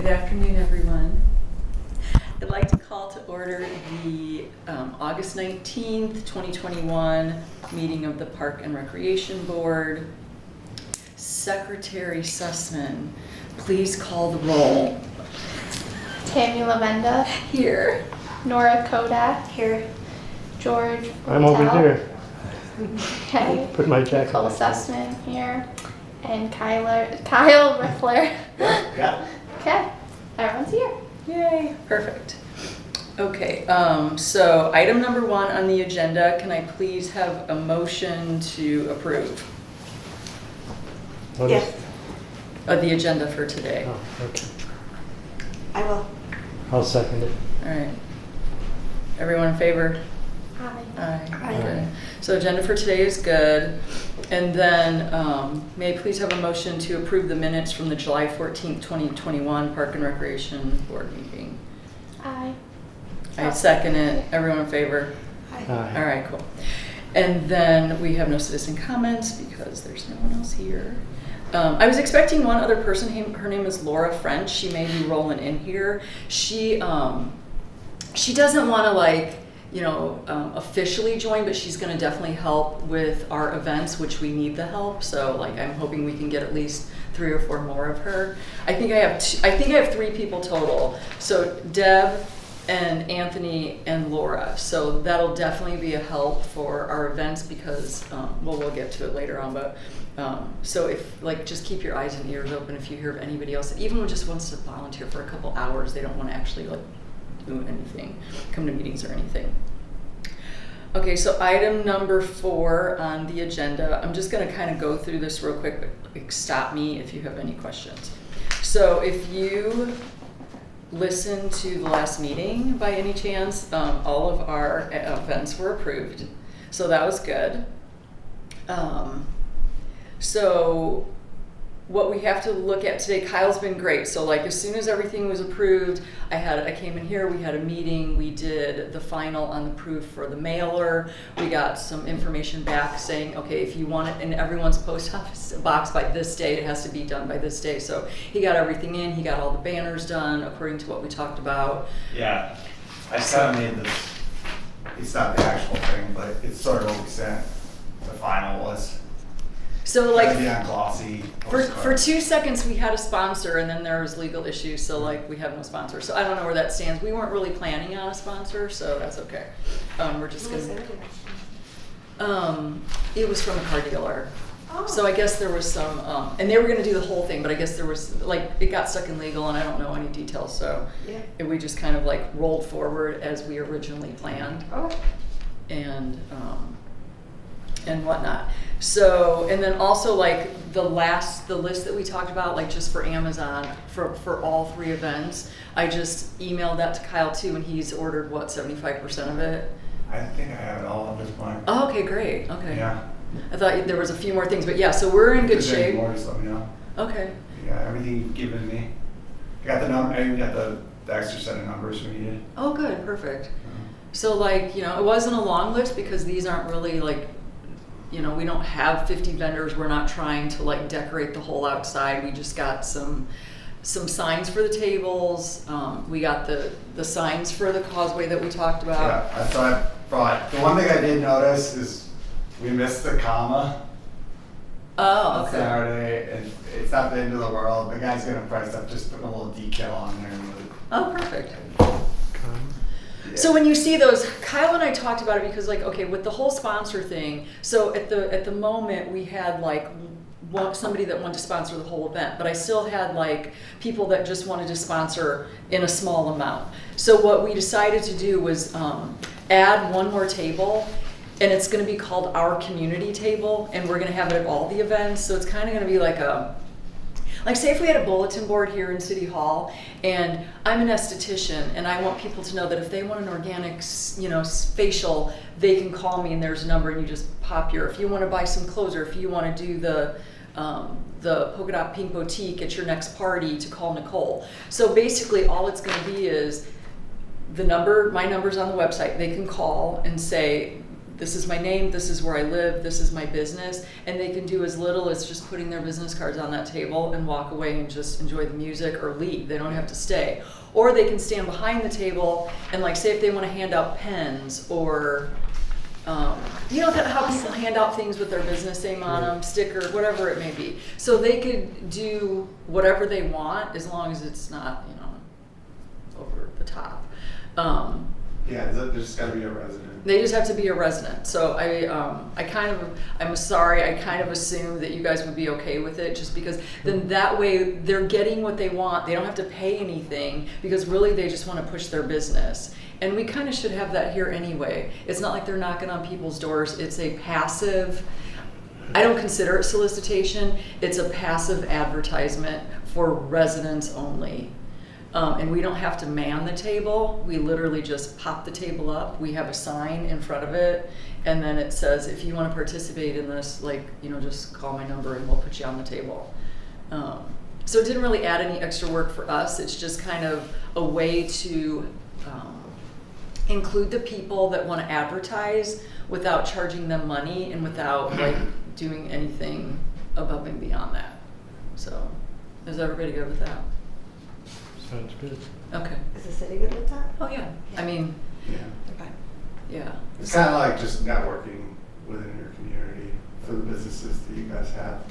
Good afternoon, everyone. I'd like to call to order the August 19th, 2021 meeting of the Park and Recreation Board. Secretary Sussman, please call the roll. Tammy Lavenda. Here. Nora Kodak. Here. George. I'm over Hotel. here. Okay. Put my jacket Nicole on. Sussman here. And Kyle Riffler. Yeah. Okay. Everyone's here. Yay, perfect. Okay, so item number 1 on the agenda, can I please have a motion to approve What Yes. is- the agenda for today? Oh, okay. I will. I'll second it. All right. Everyone in favor? Hi. Aye. Aye. Good. So agenda for today is good. And then may I please have a motion to approve the minutes from the July 14th, 2021 Park and Recreation Board meeting? Hi. I second it. Everyone in favor? Aye. All right, cool. And then we have no citizen comments because there's no one else here. I was expecting one other person. Her name is Laura French. She may be rolling in here. She doesn't want to officially join, but she's going to definitely help with our events, which we need the help. So I'm hoping we can get at least 3 or 4 more of her. I think I have 3 people total. So Deb and Anthony and Laura. So that'll definitely be a help for our events because, we'll get to it later on, but so if just keep your eyes and ears open if you hear of anybody else that even just wants to volunteer for a couple hours. They don't want to actually do anything, come to meetings or anything. Okay, so item number 4 on the agenda, I'm just going to kind of go through this real quick, but stop me if you have any questions. So if you listen to the last meeting by any chance, all of our events were approved, so that was good. So what we have to look at today, Kyle's been great. So as soon as everything was approved, I came in here, we had a meeting, we did the final on the proof for the mailer. We got some information back saying, okay, if you want it in everyone's post office box by this date, it has to be done by this day. So he got everything in, he got all the banners done according to what we talked about. Yeah, I kind of made this, it's not the actual thing, but it's sort of what we sent, the final was. So It'd be on glossy For postcard. 2 seconds we had a sponsor and then there was legal issues, so we have no sponsor. So I don't know where that stands. We weren't really planning on a sponsor, so that's okay. We're just gonna. It was from a car dealer. Oh. So I guess there was some, and they were gonna do the whole thing, but I guess there was it got stuck in legal and I don't know any details. So we just kind of rolled forward as we originally planned. Oh. And whatnot. So, and then also the list that we talked about, just for Amazon, for all 3 events, I just emailed that to Kyle too, and he's ordered 75% of it? I think I have it all at this point. Oh, okay, great, okay. Yeah. I thought there was a few more things, but yeah, so we're in good If there's any shape. more, just let me know. Okay, Yeah, everything you've given me. I got the number, I even got the extra set of numbers we needed. oh good, perfect. So it wasn't a long list because these aren't really we don't have 50 vendors. We're not trying to decorate the whole outside. We just got some signs for the tables. We got the signs for the causeway that we talked about. Yeah, so I brought, the one thing I did notice is we missed the comma Oh, on okay. Saturday, and it's not the end of the world. The guy's gonna price up, just put a little decal on there. Oh, perfect. Yeah. So when you see those, Kyle and I talked about it because okay, with the whole sponsor thing, so at the moment we had somebody that wanted to sponsor the whole event, but I still had people that just wanted to sponsor in a small amount. So what we decided to do was add one more table, and it's going to be called Our Community Table, and we're going to have it at all the events. So it's kind of going to be say if we had a bulletin board here in City Hall and I'm an esthetician and I want people to know that if they want an organic, facial, they can call me and there's a number and you just pop if you want to buy some clothes or if you want to do the polka dot pink boutique at your next party to call Nicole. So basically all it's going to be is my number's on the website. They can call and say, this is my name, this is where I live, this is my business, and they can do as little as just putting their business cards on that table and walk away and just enjoy the music or leave. They don't have to stay. Or they can stand behind the table and like say if they want to hand out pens or you know how people hand out things with their business name on them, sticker, whatever it may be. So they could do whatever they want as long as it's not, you know, over the top. Yeah, there's just gotta be a resident. They just have to be a resident. So I'm sorry, I kind of assumed that you guys would be okay with it just because then that way they're getting what they want. They don't have to pay anything because really they just want to push their business. And we kind of should have that here anyway. It's not like they're knocking on people's doors. It's a passive, I don't consider it solicitation. It's a passive advertisement for residents only. And we don't have to man the table. We literally just pop the table up. We have a sign in front of it. And then it says, if you want to participate in this, like, you know, just call my number and we'll put you on the table. So it didn't really add any extra work for us. It's just kind of a way to include the people that want to advertise without charging them money and without like doing anything above and beyond that. So is everybody good with that? Sounds good. Okay. Is the city good with that? Oh yeah. I mean, Yeah. They're fine. yeah. It's kind of like just networking within your community for the businesses that you guys have.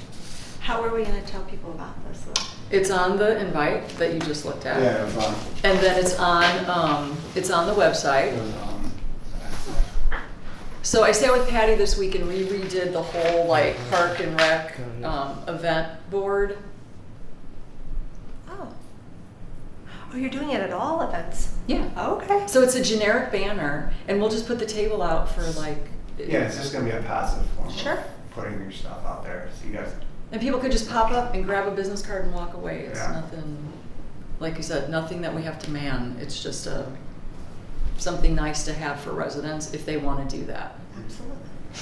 How are we gonna tell people about this though? It's on the invite that you just looked at. Yeah, it was on. And then it's on the website. It was on. So I sat with Patty this week and we redid the whole like park and rec event board. Oh. Oh, you're doing it at all events? Yeah. Okay. So it's a generic banner and we'll just put the table out for like. Yeah, it's just gonna be a passive form Sure. of putting your stuff out there, so you guys. And people could just pop up and grab a business card and walk away. It's Yeah. nothing, like you said, nothing that we have to man. It's just something nice to have for residents if they want to do that. Absolutely.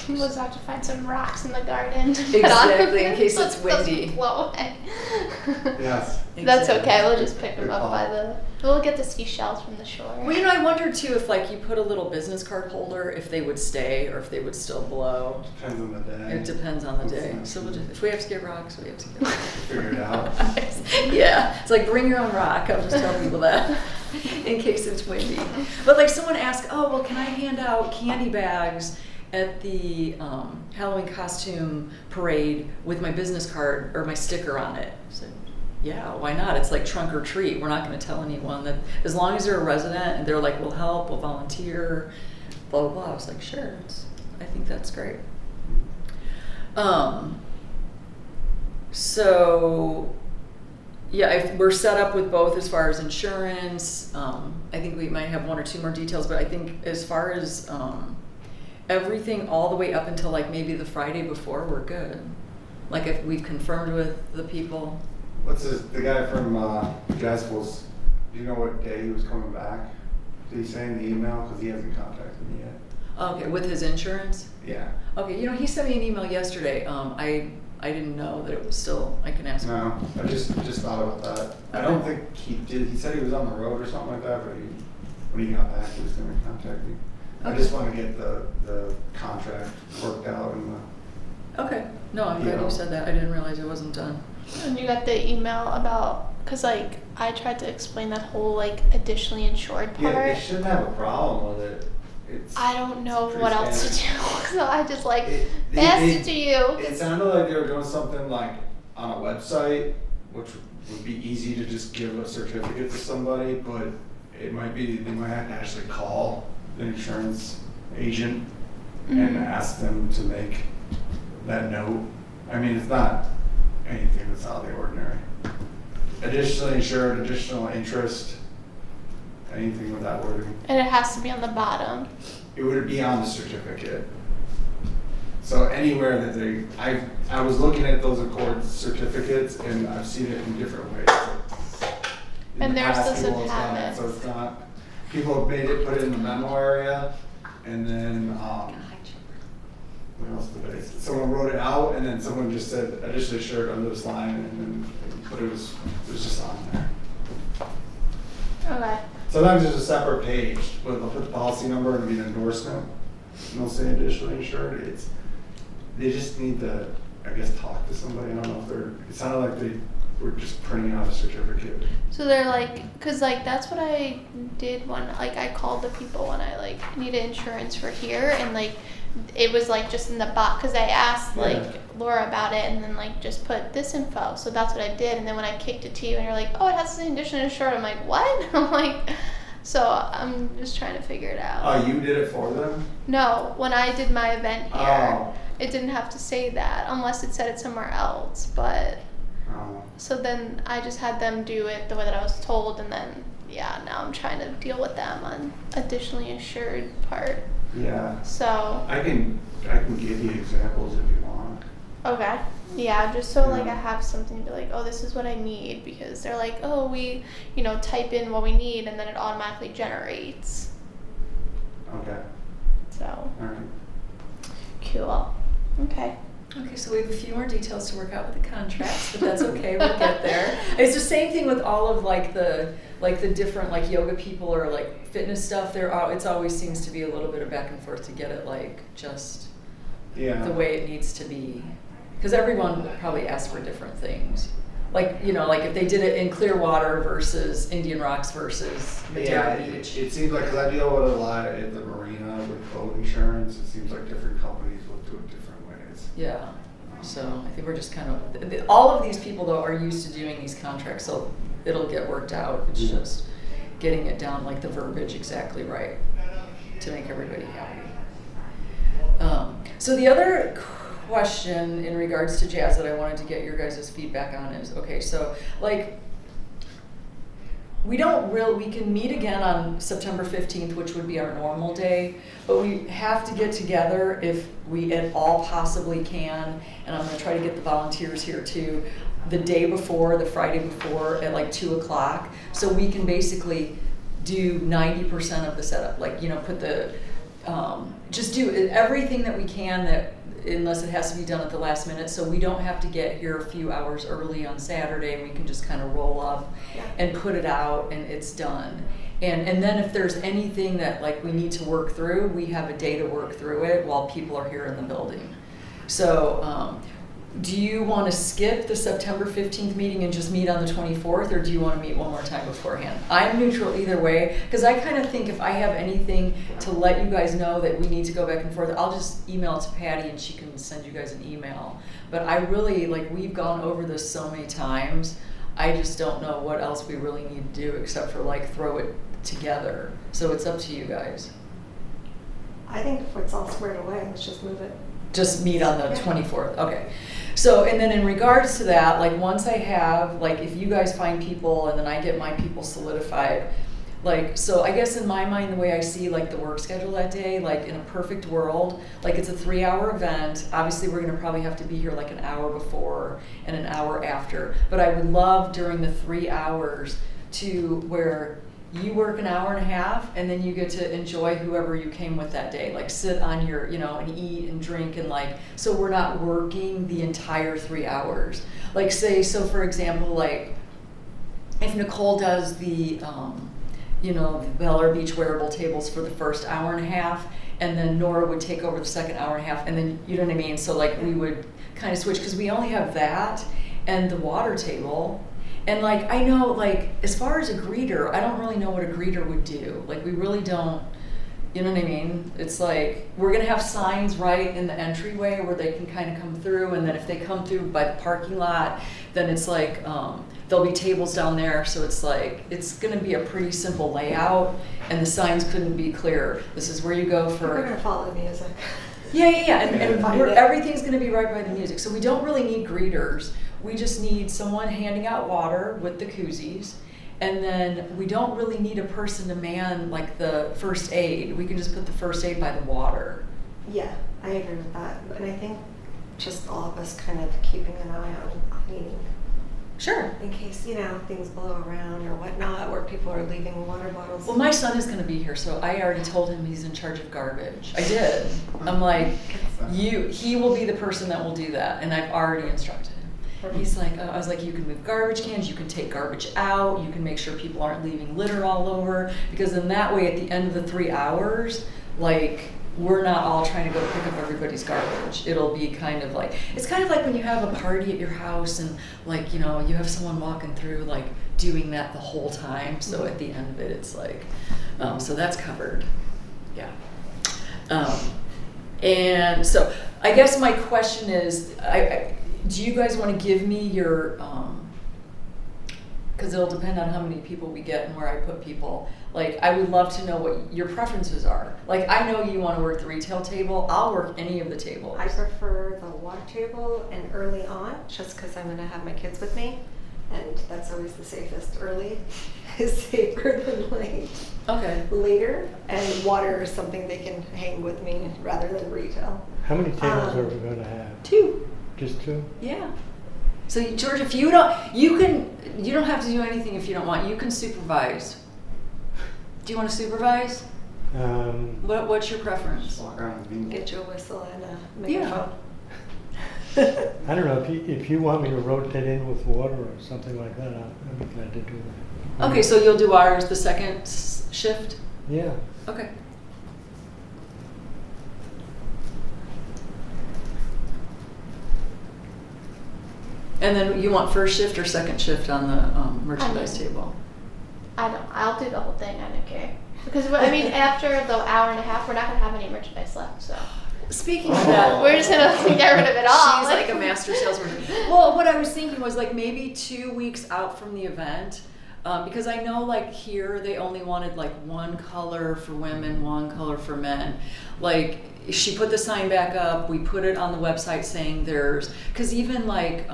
We'll just have to find some rocks in the garden. to put Exactly, on in case so it's it doesn't windy. blow away. Yes. That's Exactly. okay. We'll just pick Good them up call. by the. We'll get the seashells from the shore. Well, you know, I wondered too if like you put a little business card holder, if they would stay or if they would still blow. Depends on the day. It depends on the That's day. nice. So we'll just, if we have to get rocks, we have to get rocks. Figure it out. Yeah, it's like bring your own rock. I'll just tell people that in case it's windy. But like someone asked, oh, well, can I hand out candy bags at the Halloween costume parade with my business card or my sticker on it? I said, yeah, why not? It's like trunk or treat. We're not going to tell anyone that as long as they're a resident and they're like, we'll help, we'll volunteer, blah, blah, blah. I was like, sure, I think that's great. So, yeah, we're set up with both as far as insurance. I think we might have one or two more details, but I think as far as everything all the way up until like maybe the Friday before, we're good. Like if we've confirmed with the people. The guy from Jaspel's, do you know what day he was coming back? Did he say in the email? Because he hasn't contacted me yet. Okay, with his insurance? Yeah. Okay, you know, he sent me an email yesterday. I didn't know that it was still, I can ask him. No, I just thought about that. I don't think he did. He said he was on the road or something like that, but when he got back, he was going to contact me. I Okay. just want to get the contract worked out and Okay, no, I'm glad Yeah. you said that. I didn't realize it wasn't done. And you got the email about, cause like I tried to explain that whole like additionally insured part. yeah, they shouldn't have a problem with it. It's. I don't know it's what pretty else to standard. do, so I just like They- passed they- it to you. It sounded like they were doing something like on a website, which would be easy to just give a certificate to somebody, but it might be, they might have to actually call the insurance agent and Mhm. ask them to make that note. I mean, it's not anything that's out of the ordinary. Additionally insured, additional interest, anything with that wording. And it has to be on the bottom. It would be on the certificate. So anywhere that I was looking at those Accord certificates and I've seen it in different ways. In And the theirs past, doesn't people have done it. So it's not, people have made it, put it in the memo area, and then, what else did they, someone wrote it out, and then someone just said additionally insured under this line, and then, but it was just on there. Okay. Sometimes there's a separate page, where they'll put the policy number and be an endorsement, no say additionally insured. They just need to, I guess, talk to somebody. I don't know if it sounded like they were just printing out a certificate. So they're like, cause like that's what I did when like I called the people when I like needed insurance for here, and like it was like just in the box, cause I asked like Yeah. Laura about it, and then like just put this info. So that's what I did, and then when I kicked it to you, and you're like, oh, it has an additional insured. I'm like, what? I'm like, so I'm just trying to figure it out. Oh, you did it for them? No, when I did my event here, Oh. it didn't have to say that unless it said it somewhere else. But Oh. so then I just had them do it the way that I was told, and then yeah, now I'm trying to deal with them on additionally insured part. Yeah. So I can give you examples if you want. okay, yeah, just so like Yeah. I have something to be like, oh, this is what I need, because they're like, oh, we type in what we need and then it automatically generates. Okay. So All right. cool. Okay. Okay, so we have a few more details to work out with the contracts, but that's okay, we'll get there. It's the same thing with all of like the different like yoga people or like fitness stuff. It's always seems to be a little bit of back and forth to get it like just Yeah. the way it needs to be. Because everyone probably asks for different things. Like, like if they did it in Clearwater versus Indian Rocks versus Yeah, Madeira Beach. it seems like, because I deal with a lot at the marina with boat insurance, it seems like different companies will do it different ways. Yeah, so I think we're just kind of, all of these people though are used to doing these contracts, so it'll get worked out. It's Mhm. just getting it down, like the verbiage exactly right to make everybody happy. So the other question in regards to jazz that I wanted to get your guys' feedback on is, okay, so like, we can meet again on September 15th, which would be our normal day, but we have to get together if we at all possibly can, and I'm gonna try to get the volunteers here too, the day before, the Friday before at like 2 o'clock, so we can basically do 90% of the setup, like, put the, just do everything that we can that, unless it has to be done at the last minute, so we don't have to get here a few hours early on Saturday. We can just kind of roll up and put it out, and it's done. And then if there's anything that like we need to work through, we have a day to work through it while people are here in the building. So do you want to skip the September 15th meeting and just meet on the 24th, or do you want to meet one more time beforehand? I'm neutral either way, because I kind of think if I have anything to let you guys know that we need to go back and forth, I'll just email it to Patty and she can send you guys an email. But I really, we've gone over this so many times, I just don't know what else we really need to do except for throw it together. So it's up to you guys. I think if it's all squared away, let's just move it. Just meet on the Yeah. 24th, okay. So, and then in regards to that, once I have, if you guys find people and then I get my people solidified, so I guess in my mind, the way I see the work schedule that day, in a perfect world, it's a 3-hour event. Obviously, we're gonna probably have to be here an hour before and an hour after. But I would love during the 3 hours to where you work an hour and a half and then you get to enjoy whoever you came with that day. Sit on your, and eat and drink and so we're not working the entire 3 hours. Say, so for example, if Nicole does the, the Bel Air Beach wearable tables for the first hour and a half, and then Nora would take over the second hour and a half, and then, you know what I mean? So we would kind of switch, because we only have that and the water table. And I know, as far as a greeter, I don't really know what a greeter would do. We really don't, you know what I mean? It's we're gonna have signs right in the entryway where they can kind of come through, and then if they come through by the parking lot, then it's there'll be tables down there, so it's gonna be a pretty simple layout, and the signs couldn't be clearer. This is where you go We're for... gonna follow the music. Yeah, and Find we're, it. everything's gonna be right by the music, so we don't really need greeters. We just need someone handing out water with the koozies, and then we don't really need a person to man the first aid. We can just put the first aid by the water. Yeah, I agree with that. And I think just all of us kind of keeping an eye on cleaning Sure. in case, things blow around or whatnot, where people are leaving water bottles. Well, my son is gonna be here, so I already told him he's in charge of garbage. I did. I'm he will be the person that will do that, and I've already instructed him. He's I was you can move garbage cans, you can take garbage out, you can make sure people aren't leaving litter all over, because then that way at the end of the 3 hours, we're not all trying to go pick up everybody's garbage. It'll be kind of like, it's kind of like when you have a party at your house and like, you know, you have someone walking through like doing that the whole time. So at the end of it, it's like, so that's covered. Yeah. And so I guess my question is, do you guys want to give me your, because it'll depend on how many people we get and where I put people. Like, I would love to know what your preferences are. Like, I know you want to work the retail table. I'll work any of the tables. I prefer the water table and early on, just because I'm gonna have my kids with me, and that's always the safest. Early is safer than late. Okay. Later, and water is something they can hang with me rather than retail. How many tables are we gonna have? 2. Just 2? Yeah. So George, if you don't, you don't have to do anything if you don't want. You can supervise. Do you want to supervise? What's your preference? Just walk around and mingle. Get you a whistle and a Yeah. microphone. I don't know, if you want me to rotate in with water or something like that, I'd be glad to do that. Okay, so you'll do ours the second shift? Yeah. Okay. And then you want first shift or second shift on the merchandise table? I'll do the whole thing. I don't care. Because, I mean, after the hour and a half, we're not going to have any merchandise left, so. Speaking of that, We're just going to get rid of it all. she's like a master salesperson. Well, what I was thinking was like maybe 2 weeks out from the event, because I know like here they only wanted like one color for women, one color for men. Like she put the sign back up, we put it on the website saying there's, because even like,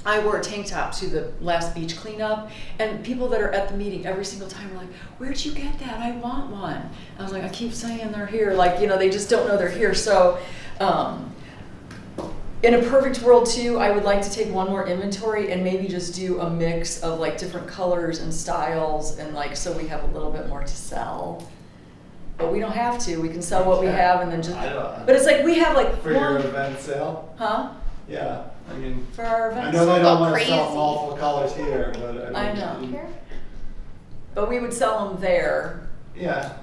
I wore a tank top to the last beach cleanup, and people that are at the meeting every single time are like, where'd you get that? I want one. I was like, I keep saying they're here. Like, you know, they just don't know they're here. So in a perfect world too, I would like to take one more inventory and maybe just do a mix of like different colors and styles, and like, so we have a little bit more to sell. But we don't have to. We can sell what we have and then just, I don't- but it's like we have like For your one, event sale? huh? Yeah, I mean, For our I events. know they Go don't want to sell crazy. multiple colors here, but I I mean. know. But we would sell them there. Yeah,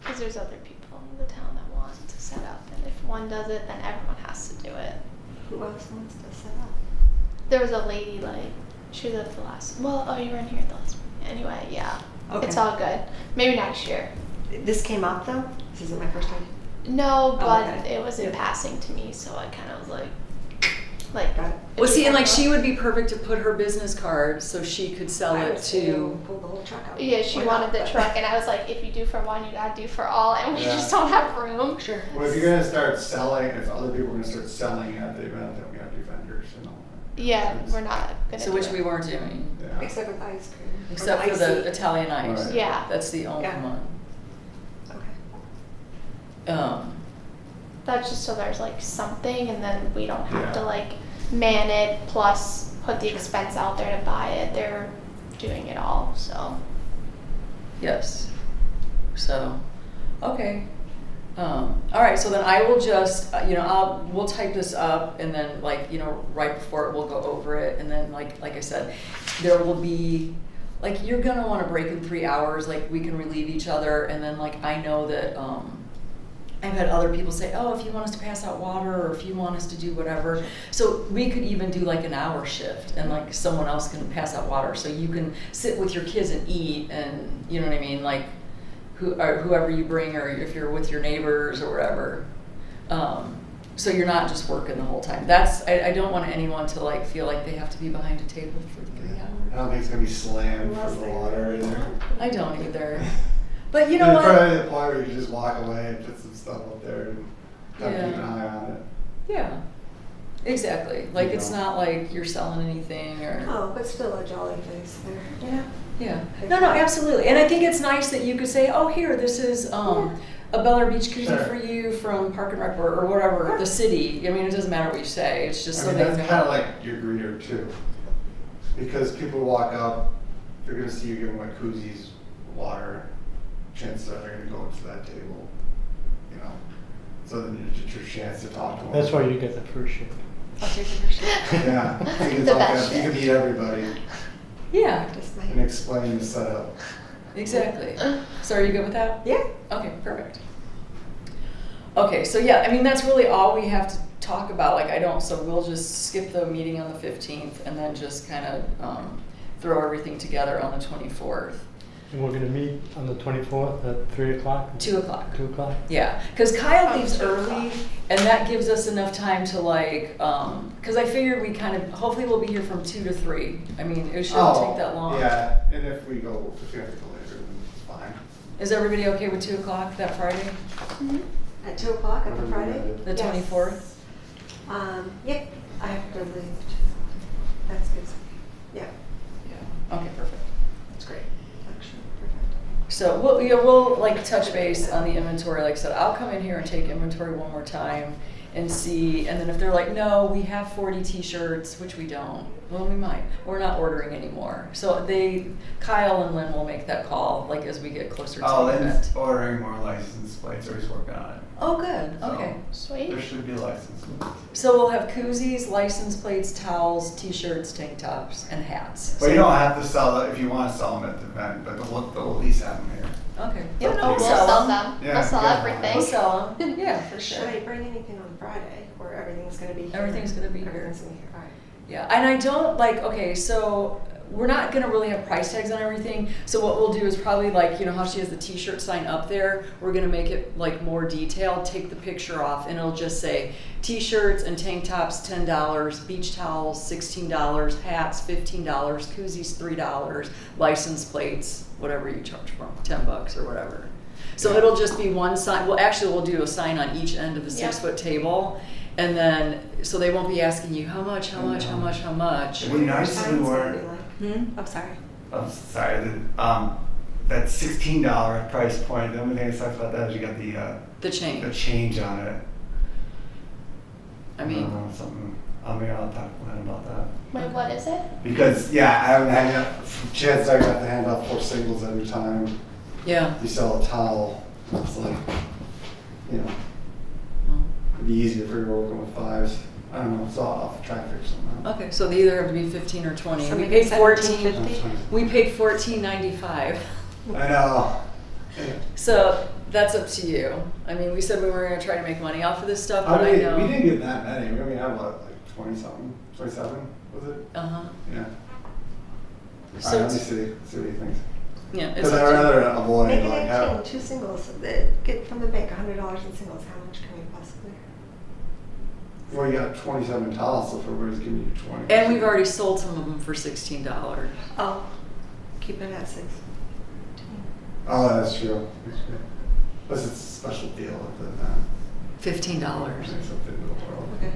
Because there's other people in the town that want to set up, and if one does it, then everyone has to do it. Who else wants to set up? There was a lady, like, she was at the last, well, oh, you weren't here at the last one. Anyway, yeah. Okay. It's all good. Maybe next year. This came up though? This isn't my first time? No, but okay. it was in Yeah. passing to me, so I kind of was like, Got it. Well, see, and like if she you would be perfect to put her business card so she could sell I it was saying, to. pull the whole truck out. Yeah, she Why wanted not? the But- truck, and I was like, if you do for one, you gotta do for all, and we Yeah. just don't have room. Sure. well, if you're gonna start selling, if other people are gonna start selling at the event, then we have to be vendors and all that. Yeah, we're not gonna So do which it. we weren't doing, Yeah. Except with ice cream. Or except for the icy. Italian ice. Right. Yeah. That's the only Yeah. one. Okay. That's just so there's like something, and then we don't have to Yeah. like man it plus put the expense out there to buy it. They're doing it all, so. Yes. So, okay. All right, so then I will just, we'll type this up and then like, right before it, we'll go over it. And then like I said, there will be, like, you're gonna wanna break in 3 hours, like we can relieve each other. And then like, I know that, I've had other people say, oh, if you want us to pass out water or if you want us to do whatever. So we could even do like an hour shift and like someone else can pass out water. So you can sit with your kids and eat and, you know what I mean? Like whoever you bring, or if you're with your neighbors or whatever. So you're not just working the whole time. I don't want anyone to like feel like they have to be behind a table for 3 hours. I don't think it's gonna be slammed for Unless the they water really either. want. I don't either. But you know There's what? probably the point where you can just walk away and put some stuff up there and kind of keep an eye on it. Yeah, exactly. Like You it's know. not like you're selling anything or. Oh, but still a jolly face there. Yeah. Yeah. No, absolutely. And I think it's nice that you could say, oh, here, this is a Bel Air Beach koozie Sure. for you from Park and Rec or whatever, the city. I mean, it doesn't matter what you say. It's just I so mean, they that's know. kind of like your greeter too. Because people walk up, they're gonna see you giving away koozies, water, chances are they're gonna go to that table, So then it's your chance to talk to them. That's why you get the first shift. I'll take the first shift. Yeah, you can The talk to best them, you can shift. meet everybody Yeah, Just and my. explain the setup. exactly. So are you good with that? Yeah. Okay, perfect. Okay, so yeah, I mean, that's really all we have to talk about. Like, so we'll just skip the meeting on the 15th and then just kind of throw everything together on the 24th. And we're gonna meet on the 24th at 3 o'clock? 2 o'clock. 2 o'clock? Yeah, because Kyle Oh, leaves 2 early, o'clock. and that gives us enough time to like, because I figured we kind of, hopefully we'll be here from 2 to 3. I mean, it shouldn't take that long. Oh, Yeah, and if we have to go later, then it's fine. Is everybody okay with 2 o'clock that Friday? Mhm. At 2 o'clock on the Whatever you Friday? guys The Yes. 24th? Yeah, I have to leave. That's good. Yeah, Yeah. Okay, perfect. That's great. actually, perfect. So we'll like touch base on the inventory. Like I said, I'll come in here and take inventory one more time and see. And then if they're like, no, we have 40 t-shirts, which we don't. Well, we might. We're not ordering anymore. So Kyle and Lynn will make that call like as we get closer to Oh, the event. Lynn's ordering more license plates, or he's working on it. Oh, good. So, Okay. Sweet. There should be license plates. So we'll have koozies, license plates, towels, t-shirts, tank tops, and hats. But you don't have to sell it if you want to sell them at the event, but they'll at least have them here. Okay. Yep, No, we'll sell them. Yeah, We'll sell yeah. everything. We'll sell them. Yeah, for Should sure. I bring anything on Friday, or everything's gonna be here? Everything's gonna be here. Everything's gonna be here, all right. Yeah, and I don't like, okay, so we're not gonna really have price tags on everything. So what we'll do is probably like, you know how she has the t-shirt sign up there? We're gonna make it like more detailed, take the picture off, and it'll just say t-shirts and tank tops, $10, beach towels, $16, hats, $15, koozies, $3, license plates, whatever you charge for them, $10 or whatever. So Yeah. it'll just be one sign, well, actually we'll do a sign on each end of the Yeah. 6-foot table. And then, so they won't be asking you how much, how much, how much, how much. It'd be nice if we Signs were. gonna be like- Hmm? Oh, sorry. I'm sorry. That $16 price point. The only thing that sucks about that is you got The the change. change on it. I mean, Something. I'll talk to Lynn about that. Wait, what is it? Because I haven't had chance. I got to hand out 4 singles every time yeah. you sell a towel. It's like, Well, it'd be easier if we were working with 5s. I don't know. So I'll try and figure something out. Okay, so they either have to be 15 or 20. So We maybe paid 14. $17.50? We paid $14.95. I know. So that's up to you. I mean, we said we were going to try to make money off of this stuff, How but I many? know. We didn't get that many. We only have like 20 something, 27 was it? Uh huh. Yeah. So Alright, let me it's, see what he thinks. yeah, it's Because up I'd to you. rather avoid Make it like 18, have. 2 singles, that get from the bank $100 in singles, how much can we possibly? Well, you got 27 towels, so if everybody's giving you 20. And we've already sold some of them for $16. Oh, keep it at 6. Oh, that's true. That's true. Unless it's a special deal with it. $15. Something in the world. Okay.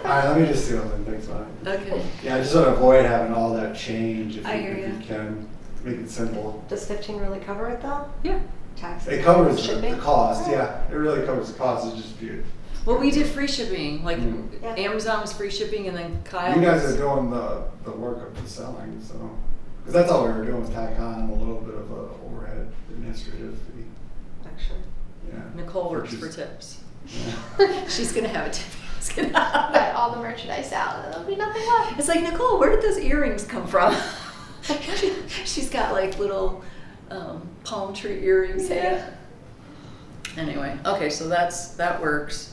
Alright, let me just see what Lynn thinks about it. Okay. Yeah, I just want to avoid having all that change if I you, hear if ya. you can. Make it simple. Does 15 really cover it though? Yeah. Taxes? It covers Shipping? the cost, yeah. It really covers the cost. It's just beautiful. Well, we did free shipping. Like, Yeah. Amazon was free shipping, and then Kyle You guys was- are doing the work of the selling, so. Because that's all we were doing was tack on a little bit of a overhead administrative fee. Actually. Yeah. Nicole works Which for is- tips. Yeah. She's gonna have a tip. Buy all the merchandise out, and there'll be nothing left. It's like, Nicole, where did those earrings come from? She's got like little palm tree earrings. Hey. Anyway, okay, so that works.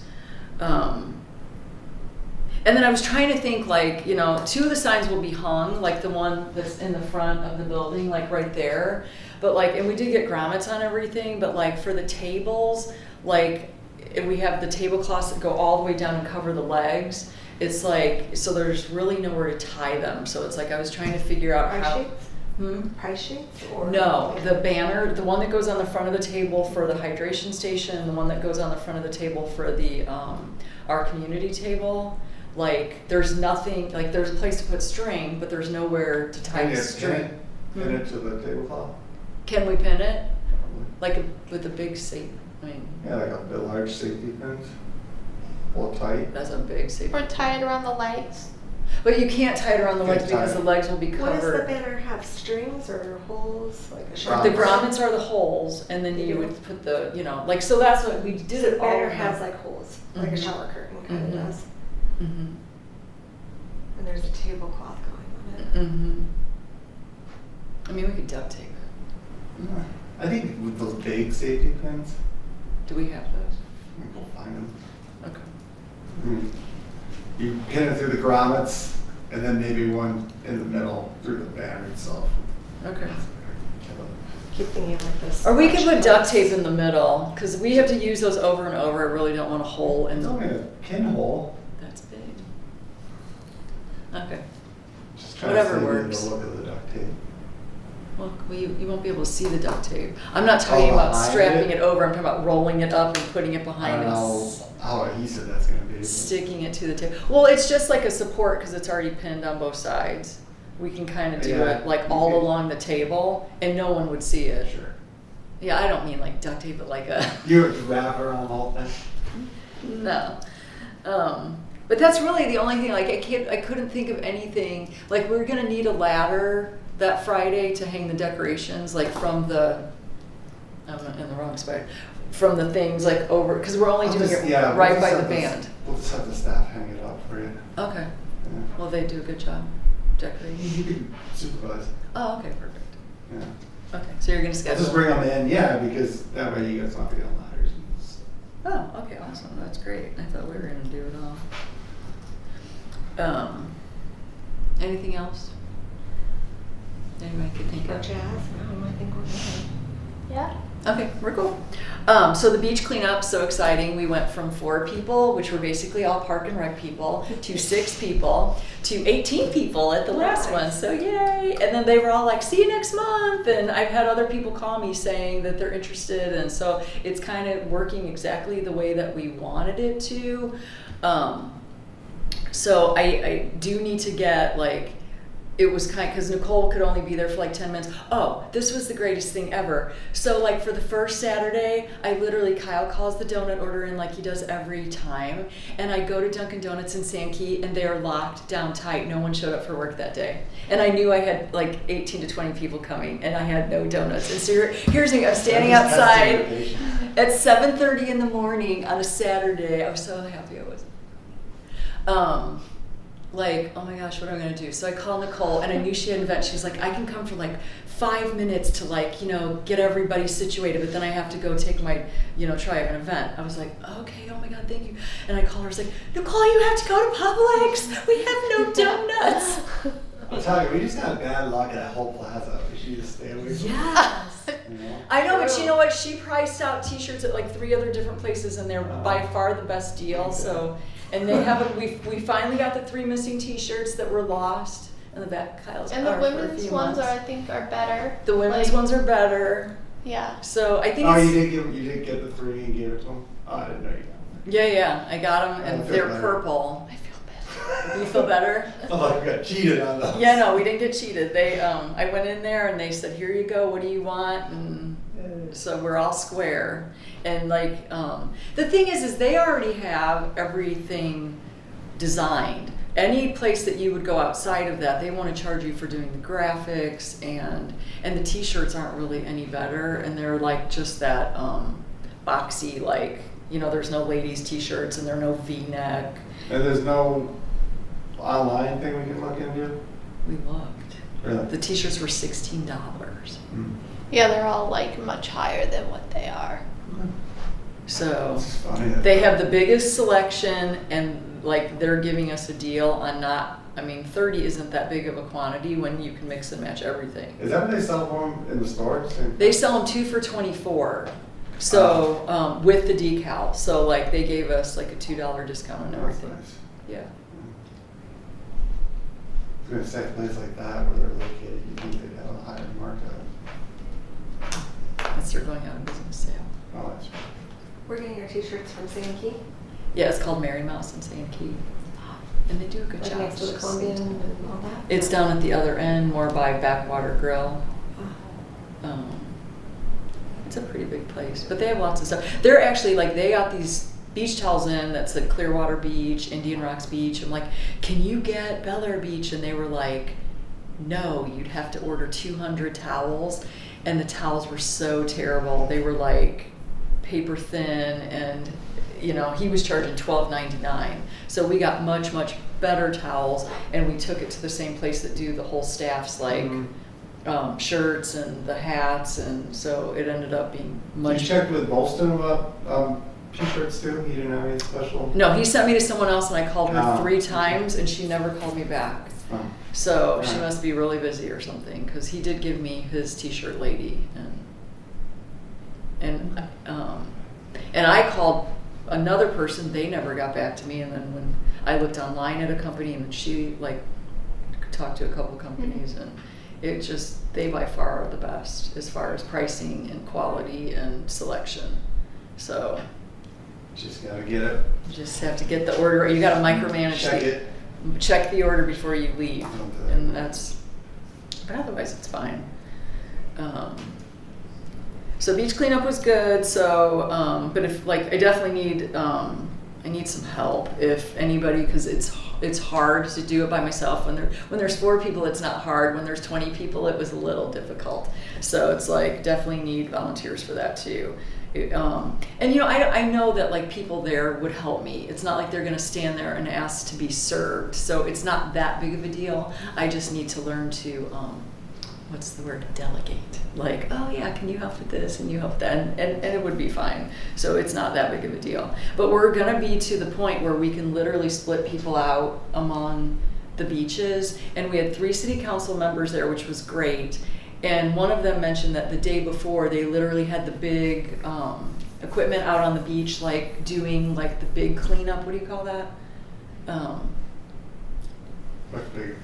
And then I was trying to think, like, you know, 2 of the signs will be hung, like the one that's in the front of the building, like right there. But like, and we did get grommets on everything, but like for the tables, like, and we have the tablecloths that go all the way down and cover the legs. It's like, so there's really nowhere to tie them. So it's like I was trying to figure out Price how. sheets? Hmm? Price sheets or? No, the banner, the one that goes on the front of the table for the hydration station, the one that goes on the front of the table for the our community table. Like, there's nothing, like, there's a place to put string, but there's nowhere to tie Can the you string. pin it to the tablecloth? Can we pin it? Like with a big safety? I mean, Yeah, like a large safety pins. Pull it tight. that's a big safety. Or tie it around the legs. But you can't tie it around the Can't legs tie because it. the legs will be What does the covered. banner have, strings or holes, like a The sharp? grommets are the holes, and then you would put the, you know, like, so that's what we did it The all. banner has like holes, like a Mhm. shower curtain kind Mhm. of does. Mm-hmm. And there's a tablecloth going on it. Mm-hmm. I mean, we could duct tape it. I think with those big safety pins, Do we have those? We'll find them. Okay. You pin it through the grommets, and then maybe one in the middle through the banner itself. Okay. Keep thinking like this. Or we could put duct tape in the middle, because we have to use those over and over. I really don't want a hole in It's the. only a pinhole. That's big. Okay. Just trying Whatever to save you works. the look of the duct tape. Well, you won't be able to see the duct tape. I'm not talking about behind strapping it? it over. I'm talking about rolling it up and putting it I behind don't and know how adhesive that's gonna be. but- sticking it to the table. Well, it's just like a support because it's already pinned on both sides. We can kind of do Yeah. it like all Okay. along the table, and no one would see it. Sure. Yeah, I don't mean like duct tape, but like a You would wrap around the whole thing? no. But that's really the only thing. Like I couldn't think of anything. Like we're gonna need a ladder that Friday to hang the decorations, like from the. I'm in the wrong spot. From the things like over, because we're only I'll doing just- it yeah, we'll right just by have the the- band. We'll just have the staff hang it up for you. Okay. Yeah. Well, they do a good job decorating. You can supervise. Oh, okay, perfect. Yeah. Okay, so you're gonna I'll schedule. just bring them in, yeah, because that way you guys don't have to get on ladders. And stuff. Oh, okay, awesome. That's great. I thought we were gonna do it all. Anything else? Anybody could think For of? jazz? No, I think we're good. Yeah. Okay, we're cool. So the beach cleanup, so exciting. We went from 4 people, which were basically all park and rec people, to 6 people, to 18 people at the last Nice. one. So yay! And then they were all like, "See you next month." And I've had other people call me saying that they're interested, and so it's kind of working exactly the way that we wanted it to. So I do need to get like. It was kind because Nicole could only be there for like 10 minutes. Oh, this was the greatest thing ever. So like for the first Saturday, I literally, Kyle calls the donut order in like he does every time. And I go to Dunkin' Donuts in Sankey and they are locked down tight. No one showed up for work that day. And I knew I had like 18 to 20 people coming and I had no donuts. And so here's me, I'm standing I'm just testing outside your patience. at 7:30 in the morning on a Saturday. I was so happy I was. Like, oh my gosh, what am I gonna do? So I called Nicole and I knew she had an event. She was like, I can come for like 5 minutes to like, get everybody situated, but then I have to go take my, try an event. I was like, okay, oh my God, thank you. And I called her, I was like, Nicole, you have to go to Publix. We have no donuts. I'll tell you, we just got bad luck at that whole plaza. We should just stay away from Yes. it. You know? I know, but you know what? She priced out t-shirts at like 3 other different places and they're by far the best deal. So, and they have we finally got the 3 missing t-shirts that were lost in the back. Kyle's And the car for a women's few ones months. I think are better. The women's Like, ones are better. Yeah. So I think Oh, it's, you did get the 3 and gave it to them? Oh, I didn't know you got them. yeah, I got them I and feel they're better. purple. I feel better. You feel better? I thought you got cheated on those. Yeah, no, we didn't get cheated. They, I went in there and they said, here you go, what do you want? And so we're all square. And like, the thing is they already have everything designed. Any place that you would go outside of that, they want to charge you for doing the graphics and the t-shirts aren't really any better. And they're like just that, boxy, like, there's no ladies t-shirts and there are no V-neck. And there's no online thing we can look into? We looked. Really? The t-shirts were $16. Mm. Yeah, they're all like much higher than what they are. So It's funny. they have the biggest selection and like they're giving us a deal on 30 isn't that big of a quantity when you can mix and match everything. Is that what they sell for them in the stores? They sell them 2 for $24. So with the decal. So like they gave us like a $2 discount on That's everything. nice. Yeah. I was gonna say, a place like that where they're located, you'd think they'd have a higher markup. That's their going out of business sale. Oh, that's right. We're getting our t-shirts from Sankey, Yeah, it's called Mary Mouse and Sankey. And they do a good like job. next to the Columbian and all that. It's down at the other end, more by Backwater Grill. Oh. It's a pretty big place, but they have lots of stuff. They're actually like, they got these beach towels in, that's at Clearwater Beach, Indian Rocks Beach. I'm like, can you get Bel Air Beach? And they were like, no, you'd have to order 200 towels. And the towels were so terrible. They were like paper thin and, he was charging $12.99. So we got much, much better towels and we took it to the same place that do the whole staff's like, Mhm. shirts and the hats, and so it ended up being You much. checked with Bolston about t-shirts too? He didn't have any special? No, he sent me to someone else, and I called her Oh. 3 times, and she never called me back. Oh. So she Alright. must be really busy or something, because he did give me his T-shirt lady, and I called another person. They never got back to me, and then when I looked online at a company, and she like talked to a couple companies, and it just, they by far are the best as far as pricing and quality and selection. So Just gotta get it. you just have to get the order. You got to micromanage. Check it. Check the order before you leave, Okay. and that's. But otherwise, it's fine. So beach cleanup was good. So, but if like, I definitely need, I need some help if anybody, because it's hard to do it by myself. When there's 4 people, it's not hard. When there's 20 people, it was a little difficult. So it's like definitely need volunteers for that too. And you know, I know that like people there would help me. It's not like they're gonna stand there and ask to be served. So it's not that big of a deal. I just need to learn to, what's the word, delegate. Like, oh yeah, can you help with this and you help with that, and it would be fine. So it's not that big of a deal. But we're gonna be to the point where we can literally split people out among the beaches. And we had 3 city council members there, which was great. And one of them mentioned that the day before they literally had the big equipment out on the beach, like doing like the big cleanup. What do you call that? What big?